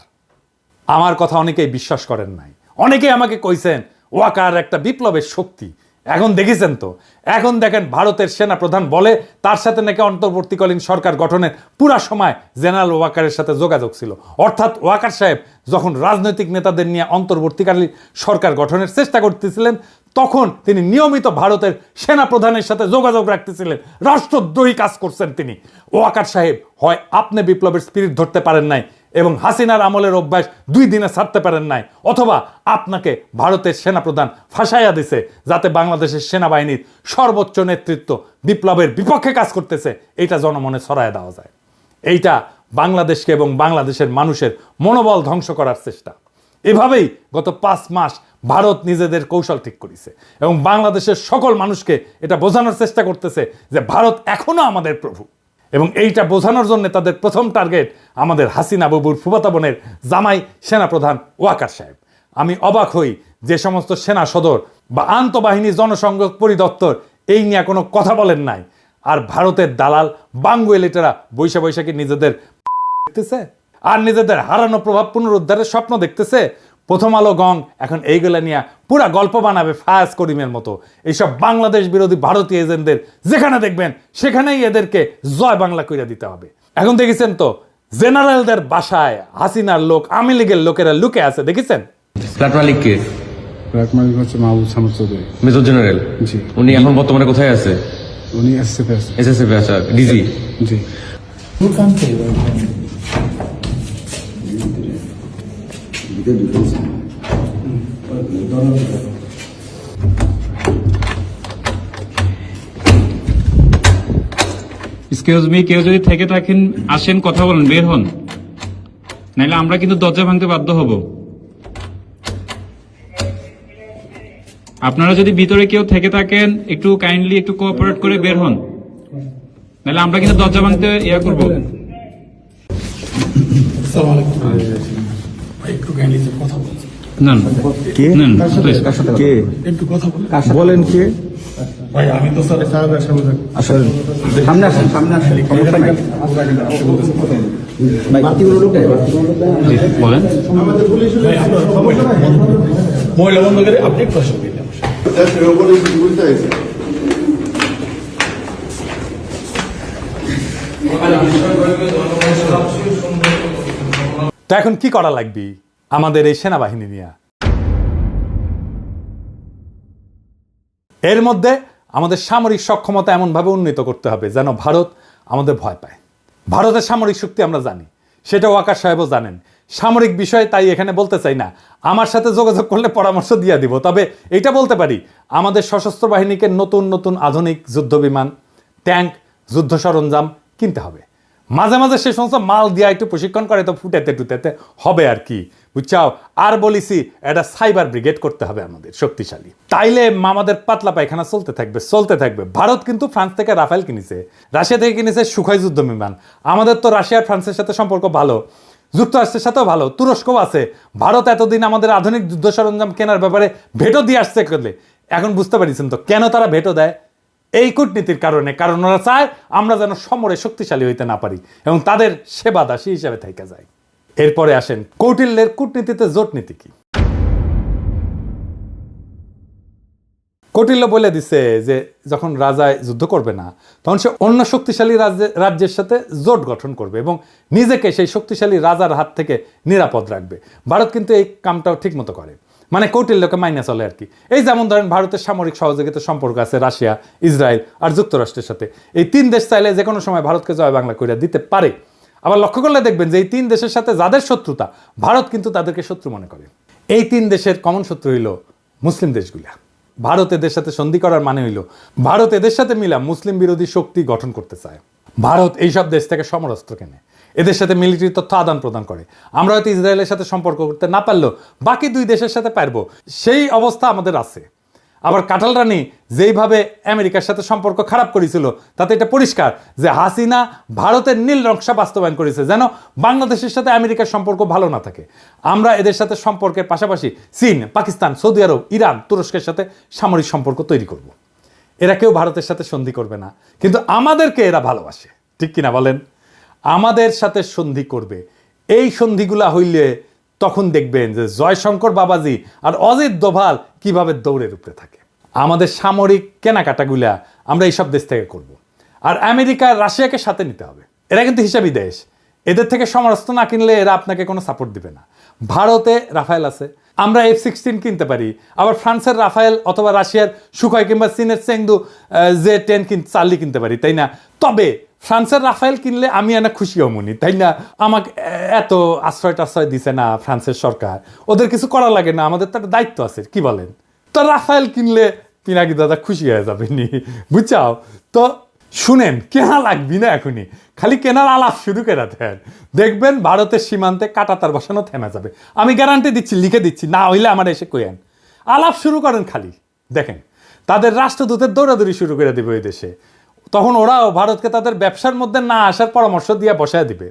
আমার কথা অনেকেই বিশ্বাস করেন নাই, অনেকেই আমাকে কইছেন ওয়াকার একটা বিপ্লবের শক্তি। এখন দেখেছেন তো, এখন দেখেন ভারতের সেনা প্রধান বলে তার সাথে নাকি অন্তর্বর্তীকালীন সরকার গঠনের পুরা সময় জেনারেল ওয়াকারের সাথে যোগাযোগ ছিল। অর্থাৎ ওয়াকার সাহেব যখন রাজনৈতিক নেতাদের নিয়ে অন্তর্বর্তীকালীন সরকার গঠনের চেষ্টা করতেছিলেন, তখন তিনি নিয়মিত ভারতের সেনা প্রধানের সাথে যোগাযোগ রাখতেছিলেন। রাষ্ট্রদ্রোহী কাজ করছেন তিনি। ওয়াকার সাহেব হয় আপনি বিপ্লবের স্পিরিট ধরতে পারেন নাই এবং হাসিনার আমলের অভ্যাস 2 দিনে ছাড়তে পারেন নাই, অথবা আপনাকে ভারতের সেনাপ্রধান ফাঁসাইয়া দিছে যাতে বাংলাদেশের সেনাবাহিনীর সর্বোচ্চ নেতৃত্ব বিপ্লবের বিপক্ষে কাজ করতেছে, এইটা জনমনে ছড়ায় দেওয়া যায়। এইটা বাংলাদেশকে এবং বাংলাদেশের মানুষের মনোবল ধ্বংস করার চেষ্টা। এভাবেই গত 5 মাস ভারত নিজেদের কৌশল ঠিক করেছে এবং বাংলাদেশের সকল মানুষকে এটা বোঝানোর চেষ্টা করতেছে যে ভারত এখনো আমাদের প্রভু। এবং এইটা বোঝানোর জন্য তাদের প্রথম টার্গেট আমাদের হাসিনা বাবুর ফুফাতো বোনের জামাই সেনাপ্রধান ওয়াকার সাহেব। আমি অবাক হই যে সমস্ত সেনা সদর বা আন্তঃবাহিনী জনসংযোগ পরিদপ্তর এই নিয়ে কোনো কথা বলেন নাই, আর ভারতের দালাল বাঙ্গুয়েলিটারা বৈশাখী নিজেদের দেখতেছে আর নিজেদের হারানো প্রভাব পুনরুদ্ধারের স্বপ্ন দেখতেছে। প্রথম আলো গং এখন এইগুলা নিয়ে পুরা গল্প বানাবে ফায়াজ করিমের মতো। এইসব বাংলাদেশ বিরোধী ভারতীয় এজেন্টদের যেখানে দেখবেন সেখানেই এদেরকে জয় বাংলা কইরা দিতে হবে। এখন দেখেছেন তো জেনারেলদের বাসায় হাসিনার লোক, আওয়ামী লীগের লোকেরা লুকে আছে, দেখেছেন? ফ্ল্যাট মালিক কে? ফ্ল্যাট মালিক হচ্ছে মাহবুব সামদ চৌধুরী, মেজর জেনারেল। জি। উনি এখন বর্তমানে কোথায় আছে? উনি এসএসএফ আছে। এসএসএফ আছে, ডিজি। জি। এক্সকিউজ মি, কেউ যদি থেকে থাকেন আসেন, কথা বলেন, বের হন, নাইলে আমরা কিন্তু দরজা ভাঙতে বাধ্য হব। আপনারা যদি ভিতরে কেউ থেকে থাকেন একটু কাইন্ডলি একটু কোঅপারেট করে বের হন, নাইলে আমরা কিন্তু দরজা ভাঙতে ইয়া করব। না কে? না কে? বলেন কে? ভাই আমি তো স্যার আসলে সামনে আসেন, সামনে আসেন, সমস্যা নাই। বলেন। মহিলা বন্ধ করে আপনি একটু আসুন। তো এখন কি করা লাগবে আমাদের এই সেনাবাহিনী নিয়ে? এর মধ্যে আমাদের সামরিক সক্ষমতা এমনভাবে উন্নীত করতে হবে যেন ভারত আমাদের ভয় পায়। ভারতের সামরিক শক্তি আমরা জানি, সেটা ওয়াকার সাহেবও জানেন। সামরিক বিষয়ে তাই এখানে বলতে চাই না, আমার সাথে যোগাযোগ করলে পরামর্শ দিয়ে দিব। তবে এটা বলতে পারি, আমাদের সশস্ত্র বাহিনীকে নতুন নতুন আধুনিক যুদ্ধ বিমান, ট্যাঙ্ক, যুদ্ধ সরঞ্জাম কিনতে হবে। মাঝে মাঝে সে সমস্ত মাল দিয়া একটু প্রশিক্ষণ করে তো ফুটেতে টুটেতে হবে আর কি, বুঝছাও। আর বলিছি এটা সাইবার ব্রিগেড করতে হবে আমাদের শক্তিশালী, তাইলে আমাদের পাতলা পায়খানা চলতে থাকবে। ভারত কিন্তু ফ্রান্স থেকে রাফেল কিনেছে, রাশিয়া থেকে কিনেছে সুখয় যুদ্ধ বিমান। আমাদের তো রাশিয়া আর ফ্রান্সের সাথে সম্পর্ক ভালো, যুক্তরাষ্ট্রের সাথেও ভালো, তুরস্কও আছে। ভারত এতদিন আমাদের আধুনিক যুদ্ধ সরঞ্জাম কেনার ব্যাপারে ভেটো দিয়ে আসছে, এখন বুঝতে পারছেন তো কেন তারা ভেটো দেয়? এই কূটনীতির কারণে, কারণ ওরা চায় আমরা যেন সমরে শক্তিশালী হইতে না পারি এবং তাদের সেবা দাসী হিসাবে থাইকা যায়। এরপরে আসেন কৌটিল্যের কূটনীতিতে জোট নীতি কি। কৌটিল্য বলে দিছে যে যখন রাজা যুদ্ধ করবে না তখন সে অন্য শক্তিশালী রাজ্যের সাথে জোট গঠন করবে এবং নিজেকে সেই শক্তিশালী রাজার হাত থেকে নিরাপদ রাখবে। ভারত কিন্তু এই কামটাও ঠিক মতো করে, মানে কৌটিল্যকে মাইনে চলে আর কি। এই যেমন ধরেন ভারতের সামরিক সহযোগিতার সম্পর্ক আছে রাশিয়া, ইসরায়েল আর যুক্তরাষ্ট্রের সাথে। এই 3 দেশ চাইলে যে কোনো সময় ভারতকে জয় বাংলা করে দিতে পারে। আবার লক্ষ্য করলে দেখবেন যে এই 3 দেশের সাথে যাদের শত্রুতা, ভারত কিন্তু তাদেরকে শত্রু মনে করে। এই 3 দেশের কমন শত্রু হইল মুসলিম দেশগুলা। ভারত এদের সাথে সন্ধি করার মানে হইল ভারত এদের সাথে মিলা মুসলিম বিরোধী শক্তি গঠন করতে চায়। ভারত এইসব দেশ থেকে সমরাস্ত্র কেনে, এদের সাথে মিলিটারি তথ্য আদান প্রদান করে। আমরা হয়তো ইসরায়েলের সাথে সম্পর্ক করতে না পারলেও বাকি 2 দেশের সাথে পারবো, সেই অবস্থা আমাদের আছে। আবার কাঁঠাল রানী যেইভাবে আমেরিকার সাথে সম্পর্ক খারাপ করেছিল, তাতে এটা পরিষ্কার যে হাসিনা ভারতের নীল নকশা বাস্তবায়ন করেছে যেন বাংলাদেশের সাথে আমেরিকার সম্পর্ক ভালো না থাকে। আমরা এদের সাথে সম্পর্কের পাশাপাশি চীন, পাকিস্তান, সৌদি আরব, ইরান, তুরস্কের সাথে সামরিক সম্পর্ক তৈরি করব। এরা কেউ ভারতের সাথে সন্ধি করবে না, কিন্তু আমাদেরকে এরা ভালোবাসে, ঠিক কিনা বলেন? আমাদের সাথে সন্ধি করবে। এই সন্ধিগুলা হইলে তখন দেখবেন যে জয়শঙ্কর বাবাজি আর অজিত দোভাল কিভাবে দৌড়ের উপরে থাকে। আমাদের সামরিক কেনাকাটাগুলা আমরা এইসব দেশ থেকে করব। আর আমেরিকা, রাশিয়াকে সাথে নিতে হবে। এরা কিন্তু হিসাবি দেশ, এদের থেকে সমরাস্ত্র না কিনলে এরা আপনাকে কোনো সাপোর্ট দিবে না। ভারতে রাফায়েল আছে, আমরা F-16 কিনতে পারি। আবার ফ্রান্সের রাফায়েল অথবা রাশিয়ার সুখয় কিংবা চীনের চেংদু J-10 চার্লি কিনতে পারি, তাই না? তবে ফ্রান্সের রাফায়েল কিনলে আমি এনা খুশি হমনি, তাই না? আমাকে এত আশ্রয় দিছে না ফ্রান্সের সরকার, ওদের কিছু করা লাগে না, আমাদের তো একটা দায়িত্ব আছে, কি বলেন? তো রাফায়েল কিনলে পিনাকি দাদা খুশি হয়ে যাবে নি, বুঝছাও? তো শুনেন, কেনা লাগবি না এখনই, খালি কেনার আলাপ শুরু করে দেন, দেখবেন ভারতের সীমান্তে কাঁটাতার বসানো থেমে যাবে। আমি গ্যারান্টি দিচ্ছি, লিখে দিচ্ছি, না হইলে আমার এসে কইেন। আলাপ শুরু করেন, খালি দেখেন তাদের রাষ্ট্রদূতের দৌড়াদৌড়ি শুরু করে দেবে ওই দেশে। তখন ওরাও ভারতকে তাদের ব্যবসার মধ্যে না আসার পরামর্শ দিয়ে বসায় দিবে।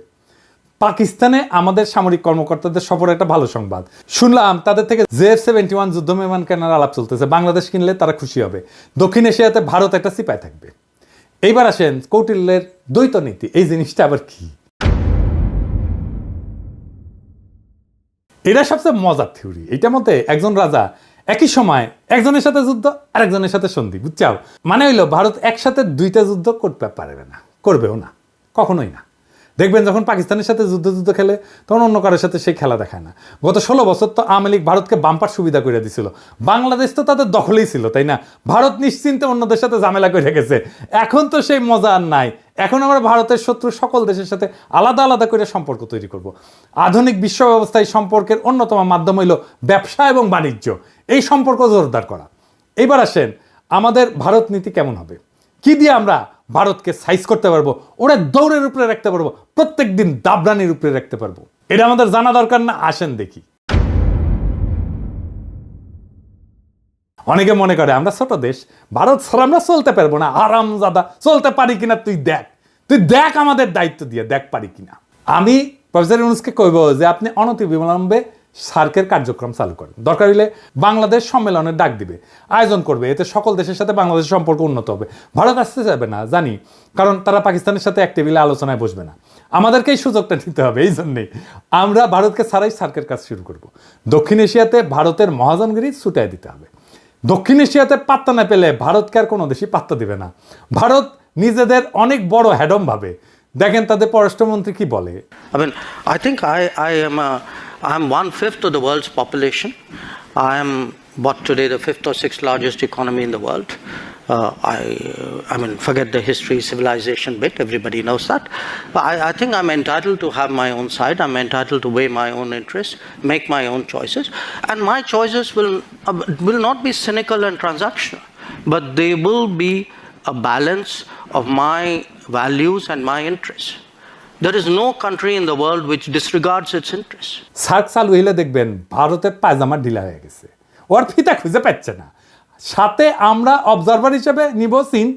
পাকিস্তানে আমাদের সামরিক কর্মকর্তাদের সফর একটা ভালো সংবাদ শুনলাম, তাদের থেকে J-71 যুদ্ধ বিমান কেনার আলাপ চলতেছে। বাংলাদেশ কিনলে তারা খুশি হবে। দক্ষিণ এশিয়াতে ভারত একটা সিপাই থাকবে। এইবার আসেন কৌটিল্যের দ্বৈত নীতি, এই জিনিসটা আবার কি? এটা সবচেয়ে মজার থিওরি। এইটার মধ্যে একজন রাজা একই সময় একজনের সাথে যুদ্ধ আর একজনের সাথে সন্ধি, বুঝছাও? মানে হইলো ভারত একসাথে 2টা যুদ্ধ করতে পারবে না, করবেও না, কখনোই না। দেখবেন যখন পাকিস্তানের সাথে যুদ্ধ খেলে তখন অন্য কারোর সাথে সেই খেলা দেখায় না। গত 16 বছর তো আওয়ামী লীগ ভারতকে বাম্পার সুবিধা করে দিছিল, বাংলাদেশ তো তাদের দখলেই ছিল, তাই না? ভারত নিশ্চিন্তে অন্যদের সাথে ঝামেলা করে গেছে। এখন তো সেই মজা আর নাই। এখন আমরা ভারতের শত্রু সকল দেশের সাথে আলাদা আলাদা করে সম্পর্ক তৈরি করব। আধুনিক বিশ্ব ব্যবস্থায় সম্পর্কের অন্যতম মাধ্যম হইল ব্যবসা এবং বাণিজ্য, এই সম্পর্ক জোরদার করা। এইবার আসেন আমাদের ভারত নীতি কেমন হবে, কি দিয়ে আমরা ভারতকে সাইজ করতে পারবো, ওরা দৌড়ের উপরে রাখতে পারবো, প্রত্যেক দিন দাবরানির উপরে রাখতে পারবো। এটা আমাদের জানা দরকার না? আসেন দেখি। অনেকে মনে করে আমরা ছোট দেশ, ভারত ছাড়া আমরা চলতে পারবো না। আরামজাদা, চলতে পারি কিনা তুই দেখ আমাদের দায়িত্ব দিয়ে দেখ পারি কিনা। আমি প্রফেসর ইউনূসকে কইব যে আপনি অনতিবিলম্বে সার্কের কার্যক্রম চালু করেন। দরকার হলে বাংলাদেশ সম্মেলনের ডাক দিবে, আয়োজন করবে, এতে সকল দেশের সাথে বাংলাদেশের সম্পর্ক উন্নত হবে। ভারত আসতে যাবে না জানি, কারণ তারা পাকিস্তানের সাথে এক টেবিলে আলোচনায় বসবে না। আমাদেরকেই সুযোগটা নিতে হবে। এই জন্যেই আমরা ভারতকে ছাড়াই সার্কের কাজ শুরু করব। দক্ষিণ এশিয়াতে ভারতের মহাজনগিরি ছুটাই দিতে হবে। দক্ষিণ এশিয়াতে পাত্তা না পেলে ভারতকে আর কোনো দেশই পাত্তা দিবে না। ভারত নিজেদের অনেক বড় হ্যাডম ভাবে। দেখেন তাদের পররাষ্ট্রমন্ত্রী কি বলে। I think I'm 1/5 of the world's population. I am what today the 5th or 6th largest economy in the world. I mean, forget the history, civilization bit, everybody knows that. But I think I'm entitled to have my own side. I'm entitled to weigh my own interests, make my own choices. And my choices will not be cynical and transactional, but they will be a balance of my values and my interests. There is no country in the world which disregards its interests. SAARC চালু হইলে দেখবেন ভারতের পায়জামা ঢিলা হয়ে গেছে, ওর ফিতা খুঁজে পাচ্ছে না। সাথে আমরা অবজারভার হিসেবে নিব চীন,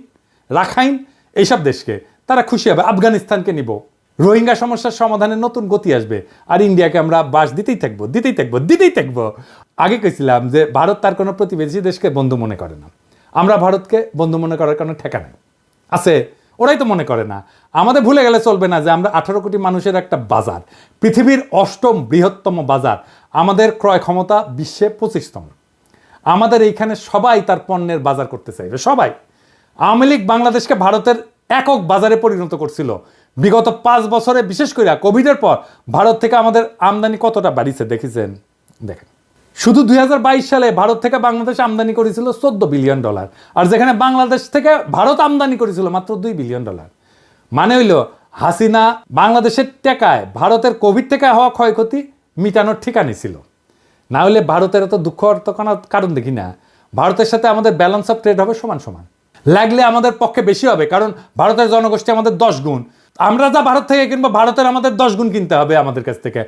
রাখাইন, এইসব দেশকে, তারা খুশি হবে। আফগানিস্তানকে নিব, রোহিঙ্গা সমস্যার সমাধানে নতুন গতি আসবে। আর ইন্ডিয়াকে আমরা বাস দিতেই থাকবো। আগে কইছিলাম যে ভারত তার কোনো প্রতিবেশী দেশকে বন্ধু মনে করে না। আমরা ভারতকে বন্ধু মনে করার কোনো ঠেকা নাই আছে, ওরাই তো মনে করে না। আমাদের ভুলে গেলে চলবে না যে আমরা 18 কোটি মানুষের একটা বাজার, পৃথিবীর 8ম বৃহত্তম বাজার, আমাদের ক্রয় ক্ষমতা বিশ্বে 25তম। আমাদের এইখানে সবাই তার পণ্যের বাজার করতে চাইবে, সবাই। আওয়ামী লীগ বাংলাদেশকে ভারতের একক বাজারে পরিণত করছিল। বিগত 5 বছরে, বিশেষ করে কোভিডের পর ভারত থেকে আমাদের আমদানি কতটা বাড়িছে দেখেছেন? দেখেন, শুধু 2022 সালে ভারত থেকে বাংলাদেশ আমদানি করেছিল $14 বিলিয়ন, আর যেখানে বাংলাদেশ থেকে ভারত আমদানি করেছিল মাত্র $2 বিলিয়ন। মানে হইল হাসিনা বাংলাদেশের টাকায় ভারতের কোভিড থেকে হওয়া ক্ষয়ক্ষতি মিটানোর ঠিকানি ছিল। না হলে ভারতের এত দুঃখ কারণ দেখি না। ভারতের সাথে আমাদের ব্যালেন্স অফ ট্রেড হবে সমান সমান, লাগলে আমাদের পক্ষে বেশি হবে, কারণ ভারতের জনগোষ্ঠী আমাদের 10 গুণ। আমরা যা ভারত থেকে কিনবো, ভারতের আমাদের 10 গুণ কিনতে হবে আমাদের কাছ থেকে।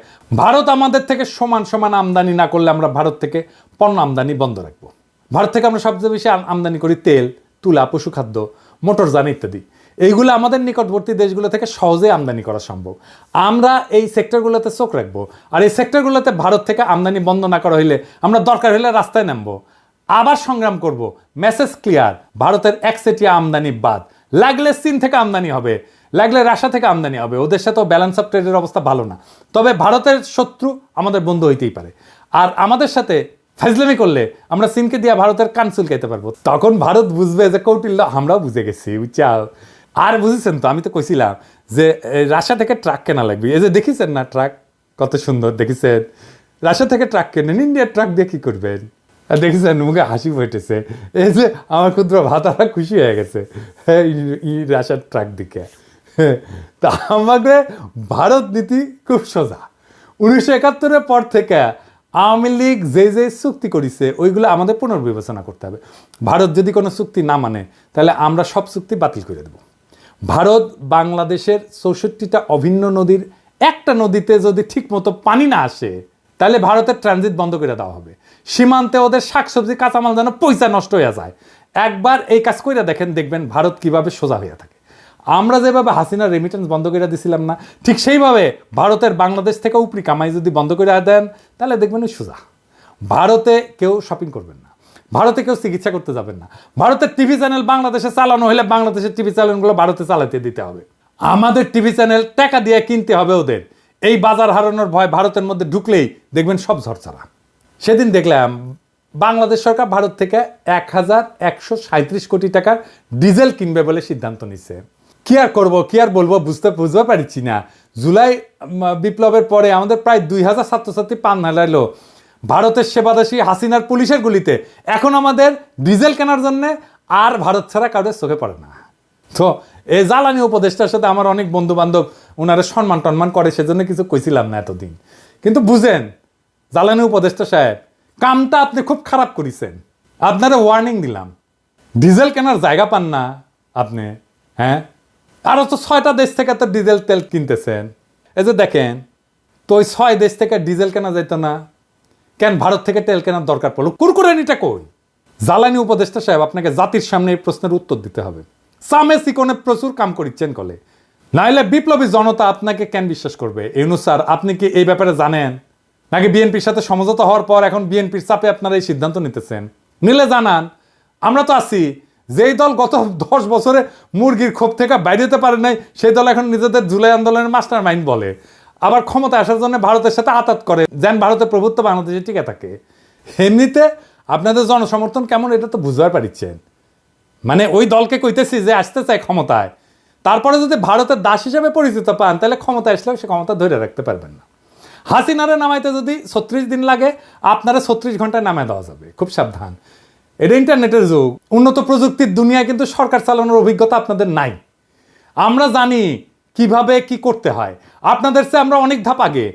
ভারত আমাদের থেকে সমান সমান আমদানি না করলে আমরা ভারত থেকে পণ্য আমদানি বন্ধ রাখবো। ভারত থেকে আমরা সবচেয়ে বেশি আমদানি করি তেল, তুলা, পশুখাদ্য, মোটরযান ইত্যাদি। এইগুলো আমাদের নিকটবর্তী দেশগুলো থেকে সহজে আমদানি করা সম্ভব। আমরা এই সেক্টরগুলোতে চোখ রাখবো, আর এই সেক্টরগুলোতে ভারত থেকে আমদানি বন্ধ না করা হইলে আমরা দরকার হলে রাস্তায় নামবো, আবার সংগ্রাম করব। মেসেজ ক্লিয়ার, ভারতের একচেটিয়া আমদানি বাদ। লাগলে চীন থেকে আমদানি হবে, লাগলে রাশিয়া থেকে আমদানি হবে, ওদের সাথেও ব্যালেন্স অফ ট্রেডের অবস্থা ভালো না। তবে ভারতের শত্রু আমাদের বন্ধু হইতেই পারে, আর আমাদের সাথে ফাজলামি করলে আমরা চীনকে দিয়ে ভারতের কান চুলকাইতে পারবো। তখন ভারত বুঝবে যে কৌটিল্য আমরাও বুঝে গেছি, বুঝছাও। আর বুঝেছেন তো, আমি তো কইছিলাম যে রাশিয়া থেকে ট্রাক কেনা লাগবে। এই যে দেখেছেন না ট্রাক কত সুন্দর, দেখেছেন? রাশিয়া থেকে ট্রাক কেনেন, ইন্ডিয়ার ট্রাক দিয়ে কি করবেন? দেখেছেন, মুখে হাসি ফুটেছে। এই যে আমার ক্ষুদ্র ভাতারা খুশি হয়ে গেছে রাশিয়ার ট্রাক দিকে। তা আমাদের ভারত নীতি খুব সোজা। 1971-এর পর থেকে আওয়ামী লীগ যে চুক্তি করেছে ওইগুলো আমাদের পুনর্বিবেচনা করতে হবে। ভারত যদি কোনো চুক্তি না মানে, তাহলে আমরা সব চুক্তি বাতিল করে দেব। ভারত বাংলাদেশের 64টা অভিন্ন নদীর একটা নদীতে যদি ঠিক মতো পানি না আসে, তাহলে ভারতের ট্রানজিট বন্ধ করে দেওয়া হবে। সীমান্তে ওদের শাকসবজি কাঁচামাল যেন পয়সা নষ্ট হয়ে যায়। একবার এই কাজ করে দেখবেন ভারত কিভাবে সোজা হয়ে থাকে। আমরা যেভাবে হাসিনার রেমিটেন্স বন্ধ করে দিছিলাম না, ঠিক সেইভাবে ভারতের বাংলাদেশ থেকে উপরি কামাই যদি বন্ধ করে দেন, তাহলে দেখবেন সোজা। ভারতে কেউ শপিং করবেন না, ভারতে কেউ চিকিৎসা করতে যাবেন না। ভারতের টিভি চ্যানেল বাংলাদেশে চালানো হলে বাংলাদেশের টিভি চ্যানেলগুলো ভারতে চালাতে দিতে হবে। আমাদের টিভি চ্যানেল টাকা দিয়ে কিনতে হবে ওদের। এই বাজার হারানোর ভয় ভারতের মধ্যে ঢুকলেই দেখবেন সব ঝরছাড়া। সেদিন দেখলাম বাংলাদেশ সরকার ভারত থেকে 1137 কোটি টাকার ডিজেল কিনবে বলে সিদ্ধান্ত নিচ্ছে। কি আর করবো, কি আর বলবো, বুঝতে পারছি না। জুলাই বিপ্লবের পরে আমাদের প্রায় 2000 ছাত্রছাত্রী প্রাণ হারাইলো ভারতের সেবাদাসী হাসিনার পুলিশের গুলিতে। এখন আমাদের ডিজেল কেনার জন্য আর ভারত ছাড়া কারোর চোখে পড়ে না। তো এই জ্বালানি উপদেষ্টার সাথে আমার অনেক বন্ধু বান্ধব ওনারা সম্মান টন্মান করে, সেজন্য কিছু কইছিলাম না এতদিন। কিন্তু বুঝেন জ্বালানি উপদেষ্টা সাহেব, কামটা আপনি খুব খারাপ করেছেন। আপনারা ওয়ার্নিং দিলাম, ডিজেল কেনার জায়গা পান না আপনি। হ্যাঁ, আরো তো 6টা দেশ থেকে তো ডিজেল তেল কিনতেছেন। এই যে দেখেন তো, ওই 6 দেশ থেকে ডিজেল কেনা যাইতো না কেন? ভারত থেকে তেল কেনার দরকার পড়লো, কুরকুরানিটা কই? জ্বালানি উপদেষ্টা সাহেব, আপনাকে জাতির সামনে এই প্রশ্নের উত্তর দিতে হবে। সামে সিকোনে প্রচুর কাম করিচ্ছেন কলে, নাইলে বিপ্লবী জনতা আপনাকে কেন বিশ্বাস করবে? ইউনূস স্যার, আপনি কি এই ব্যাপারে জানেন? নাকি বিএনপির সাথে সমঝোতা হওয়ার পর এখন বিএনপির চাপে আপনারা এই সিদ্ধান্ত নিতেছেন? নিলে জানান, আমরা তো আছি। যেই দল গত 10 বছরে মুরগির ক্ষোভ থেকে বাইরে যেতে পারে নাই, সেই দল এখন নিজেদের জুলাই আন্দোলনের মাস্টার মাইন্ড বলে, আবার ক্ষমতা আসার জন্য ভারতের সাথে আতাত করে, যেন ভারতের প্রভুত্ব বাংলাদেশে টিকে থাকে। এমনিতে আপনাদের জনসমর্থন কেমন এটা তো বুঝবার পারিচ্ছেন। মানে ওই দলকে কইতেছি যে আসতে চায় ক্ষমতায়, তারপরে যদি ভারতের দাস হিসেবে পরিচিত পান, তাহলে ক্ষমতা আসলেও সে ক্ষমতা ধরে রাখতে পারবেন না। হাসিনারে নামাইতে যদি 36 দিন লাগে, আপনারা 36 ঘন্টায় নামায় দেওয়া যাবে। খুব সাবধান, এটা ইন্টারনেটের যুগ, উন্নত প্রযুক্তির দুনিয়া, কিন্তু সরকার চালানোর অভিজ্ঞতা আপনাদের নাই। আমরা জানি কিভাবে কি করতে হয়, আপনাদের চেয়ে আমরা অনেক ধাপ আগে।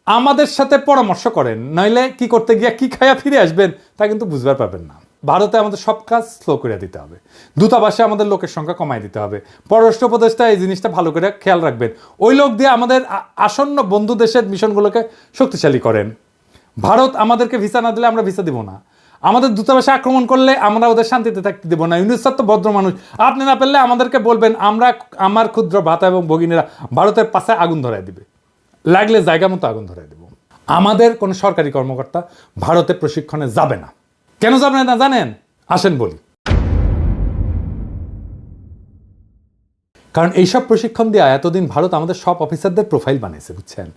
আমাদের সাথে পরামর্শ করেন, নইলে কি করতে গিয়া কি খায়া ফিরে আসবেন তা কিন্তু বুঝবার পারবেন না। ভারতে আমাদের সব কাজ স্লো করে দিতে হবে, দূতাবাসে আমাদের লোকের সংখ্যা কমাই দিতে হবে। পররাষ্ট্র উপদেষ্টা এই জিনিসটা ভালো করে খেয়াল রাখবেন, ওই লোক দিয়ে আমাদের আসন্ন বন্ধু দেশের মিশনগুলোকে শক্তিশালী করেন। ভারত আমাদেরকে ভিসা না দিলে আমরা ভিসা দিব না, আমাদের দূতাবাসে আক্রমণ করলে আমরা ওদের শান্তিতে থাকতে দেবো না। ইউনুস স্যার তো ভদ্র মানুষ, আপনি না পারলে আমাদেরকে বলবেন, আমার ক্ষুদ্র ভাতা এবং ভগিনীরা ভারতের পাশে আগুন ধরায় দিবে, লাগলে জায়গা মতো আগুন ধরায় দেব। আমাদের কোনো সরকারি কর্মকর্তা ভারতে প্রশিক্ষণে যাবে না। কেন যাবে না জানেন? আসেন বলি। কারণ এইসব প্রশিক্ষণ দেওয়া এতদিন ভারত আমাদের সব অফিসারদের প্রোফাইল বানিয়েছে, বুঝছেন?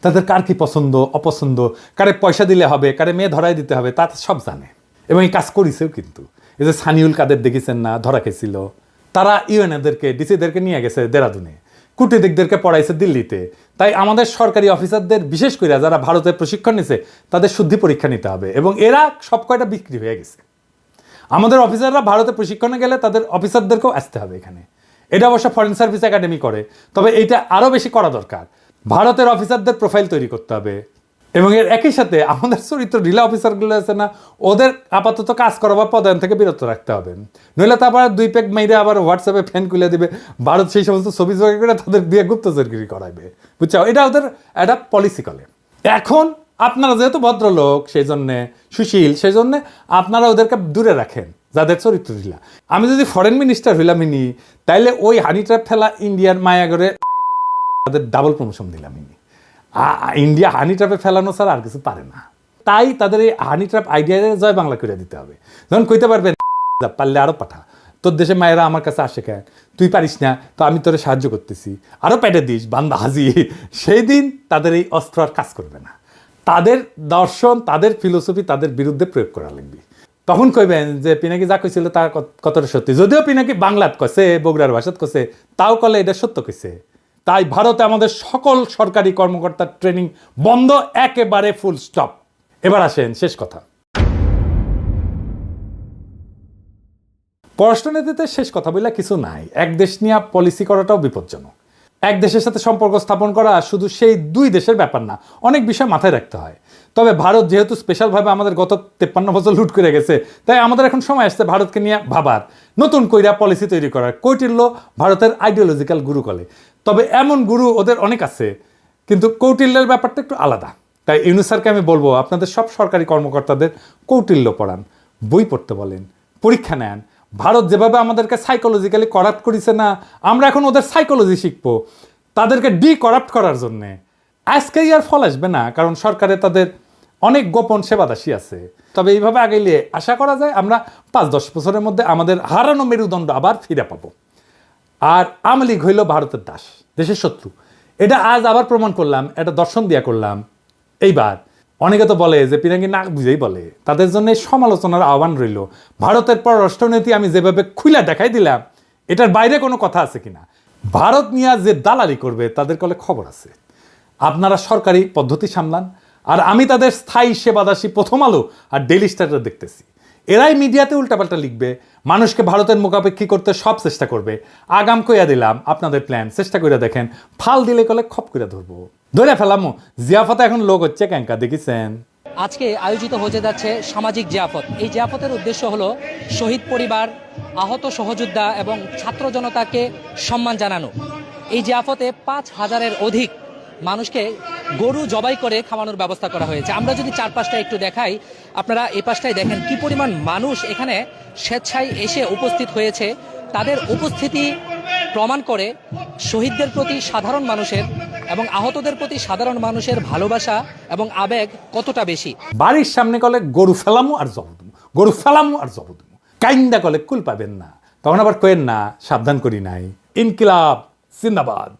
তাদের কার কি পছন্দ অপছন্দ, কারে পয়সা দিলে হবে, কারে মেয়ে ধরাই দিতে হবে, তা সব জানে এবং এই কাজ করেছেও। কিন্তু এই যে সানিউল কাদের দেখেছেন না, ধরা খেয়েছিল, তারা ইউএনএদেরকে ডিসিদেরকে নিয়ে গেছে দেরাদুনে, কূটনীতিকদেরকে পড়াইছে দিল্লিতে। তাই আমাদের সরকারি অফিসারদের বিশেষ করে যারা ভারতের প্রশিক্ষণ নিছে তাদের শুদ্ধি পরীক্ষা নিতে হবে, এবং এরা সব কয়টা বিক্রি হয়ে গেছে। আমাদের অফিসাররা ভারতে প্রশিক্ষণে গেলে তাদের অফিসারদেরকেও আসতে হবে এখানে। এটা অবশ্য ফরেন সার্ভিস একাডেমি করে, তবে এটা আরও বেশি করা দরকার। ভারতের অফিসারদের প্রোফাইল তৈরি করতে হবে, এবং এর একই সাথে আমাদের চরিত্র ঢিলা অফিসারগুলো আছে না, ওদের আপাতত কাজ করা বা পদায়ন থেকে বিরত রাখতে হবে। নইলে তারপর 2 পেগ মেয়েরা আবার হোয়াটসঅ্যাপে ফ্যান খুলে দিবে, ভারত সেই সমস্ত ছবি জোগাড় করে তাদের দিয়ে গুপ্তচরগিরি করাইবে, বুঝছো? এটা ওদের একটা পলিসি করে। এখন আপনারা যেহেতু ভদ্রলোক, সেই জন্যে সুশীল, সেই জন্যে আপনারা ওদেরকে দূরে রাখেন যাদের চরিত্র ঢিলা। আমি যদি ফরেন মিনিস্টার হইলামিনি, তাইলে ওই হানি ট্র্যাপ ফেলা ইন্ডিয়ার মায়াগরে তাদের ডাবল প্রমোশন দিলামিনি। ইন্ডিয়া হানি ট্র্যাপে ফেলানো ছাড়া আর কিছু পারে না। তাই তাদের এই হানি ট্র্যাপ আইডিয়া জয় বাংলা করে দিতে হবে। যখন কইতে পারবেন পারলে আরো পাঠা, তোর দেশে মায়েরা আমার কাছে আসে কেন, তুই পারিস না তো আমি তোরে সাহায্য করতেছি, আরো পেটে দিস বান্দা হাজি, সেই দিন তাদের এই অস্ত্র আর কাজ করবে না। তাদের দর্শন, তাদের ফিলোসফি তাদের বিরুদ্ধে প্রয়োগ করা লাগবে। তখন কইবেন যে পিনাকি যা কইছিল তা কতটা সত্যি, যদিও পিনাকি বাংলাত কইছে, বগুড়ার ভাষাত কইছে, তাও কলে এটা সত্য কইছে। তাই ভারতে আমাদের সকল সরকারি কর্মকর্তার ট্রেনিং বন্ধ, একেবারে ফুল স্টপ। এবার আসেন শেষ কথা। পররাষ্ট্রনীতিতে শেষ কথা বলে কিছু নাই। এক দেশ নিয়ে পলিসি করাটাও বিপজ্জনক। এক দেশের সাথে সম্পর্ক স্থাপন করা শুধু সেই 2 দেশের ব্যাপার না, অনেক বিষয় মাথায় রাখতে হয়। তবে ভারত যেহেতু স্পেশালভাবে আমাদের গত 53 বছর লুট করে গেছে, তাই আমাদের এখন সময় আসছে ভারতকে নিয়ে ভাবার, নতুন কইরা পলিসি তৈরি করার। কৌটিল্য ভারতের আইডিওলজিক্যাল গুরু কলে, তবে এমন গুরু ওদের অনেক আছে, কিন্তু কৌটিল্যের ব্যাপারটা একটু আলাদা। তাই ইউনুস স্যারকে আমি বলবো, আপনাদের সব সরকারি কর্মকর্তাদের কৌটিল্য পড়ান, বই পড়তে বলেন, পরীক্ষা নেন। ভারত যেভাবে আমাদেরকে সাইকোলজিক্যালি করাপ্ট করেছে না, আমরা এখন ওদের সাইকোলজি শিখবো তাদেরকে করাপ্ট করার জন্যে। আজকেই আর ফল আসবে না, কারণ সরকারে তাদের অনেক গোপন সেবাদাসী আছে। তবে এইভাবে আগাইলে আশা করা যায় আমরা 5-10 বছরের মধ্যে আমাদের হারানো মেরুদণ্ড আবার ফিরে পাবো। আর আওয়ামী লীগ হইল ভারতের দাস, দেশের শত্রু। এটা আজ আবার প্রমাণ করলাম, এটা দর্শন দিয়া করলাম। এইবার অনেকে তো বলে যে পিনাকি না বুঝেই বলে, তাদের জন্য সমালোচনার আহ্বান রইল। ভারতের পররাষ্ট্রনীতি আমি যেভাবে খুইলা দেখাই দিলাম, এটার বাইরে কোনো কথা আছে কিনা, ভারত নিয়ে যে দালালি করবে তাদের কলে খবর আছে। আপনারা সরকারি পদ্ধতি সামলান, আর আমি তাদের স্থায়ী সেবাদাসী প্রথম আলো আর ডেইলি স্টার দেখতেছি। এরাই মিডিয়াতে উল্টাপাল্টা লিখবে, মানুষকে ভারতের মুখাপেক্ষী করতে সব চেষ্টা করবে। আগাম কইয়া দিলাম আপনাদের প্ল্যান, চেষ্টা করে দেখেন, ফাল দিলে কলে খপ করে ধরবো, ধরে ফেলামো। জিয়াফতে এখন লোক হচ্ছে ক্যাঙ্কা, দেখেছেন? আজকে আয়োজিত হতে যাচ্ছে সামাজিক জিয়াফত। এই জিয়াফতের উদ্দেশ্য হলো শহীদ পরিবার, আহত সহযোদ্ধা এবং ছাত্র জনতাকে সম্মান জানানো। এই জিয়াফতে 5000-এর অধিক মানুষকে গরু জবাই করে খাওয়ানোর ব্যবস্থা করা হয়েছে। আমরা যদি চারপাশটা একটু দেখাই, আপনারা এই পাশটায় দেখেন কি পরিমাণ মানুষ এখানে স্বেচ্ছায় এসে উপস্থিত হয়েছে। তাদের উপস্থিতি প্রমাণ করে শহীদদের প্রতি সাধারণ মানুষের এবং আহতদের প্রতি সাধারণ মানুষের ভালোবাসা এবং আবেগ কতটা বেশি। বাড়ির সামনে কলে গরু ফেলামো আর জবদমু, গরু ফেলামো আর জবদমু, কাইন্দা কলে কুল পাবেন না। তখন আবার কয়েন না সাবধান করি নাই। ইনকিলাব জিন্দাবাদ।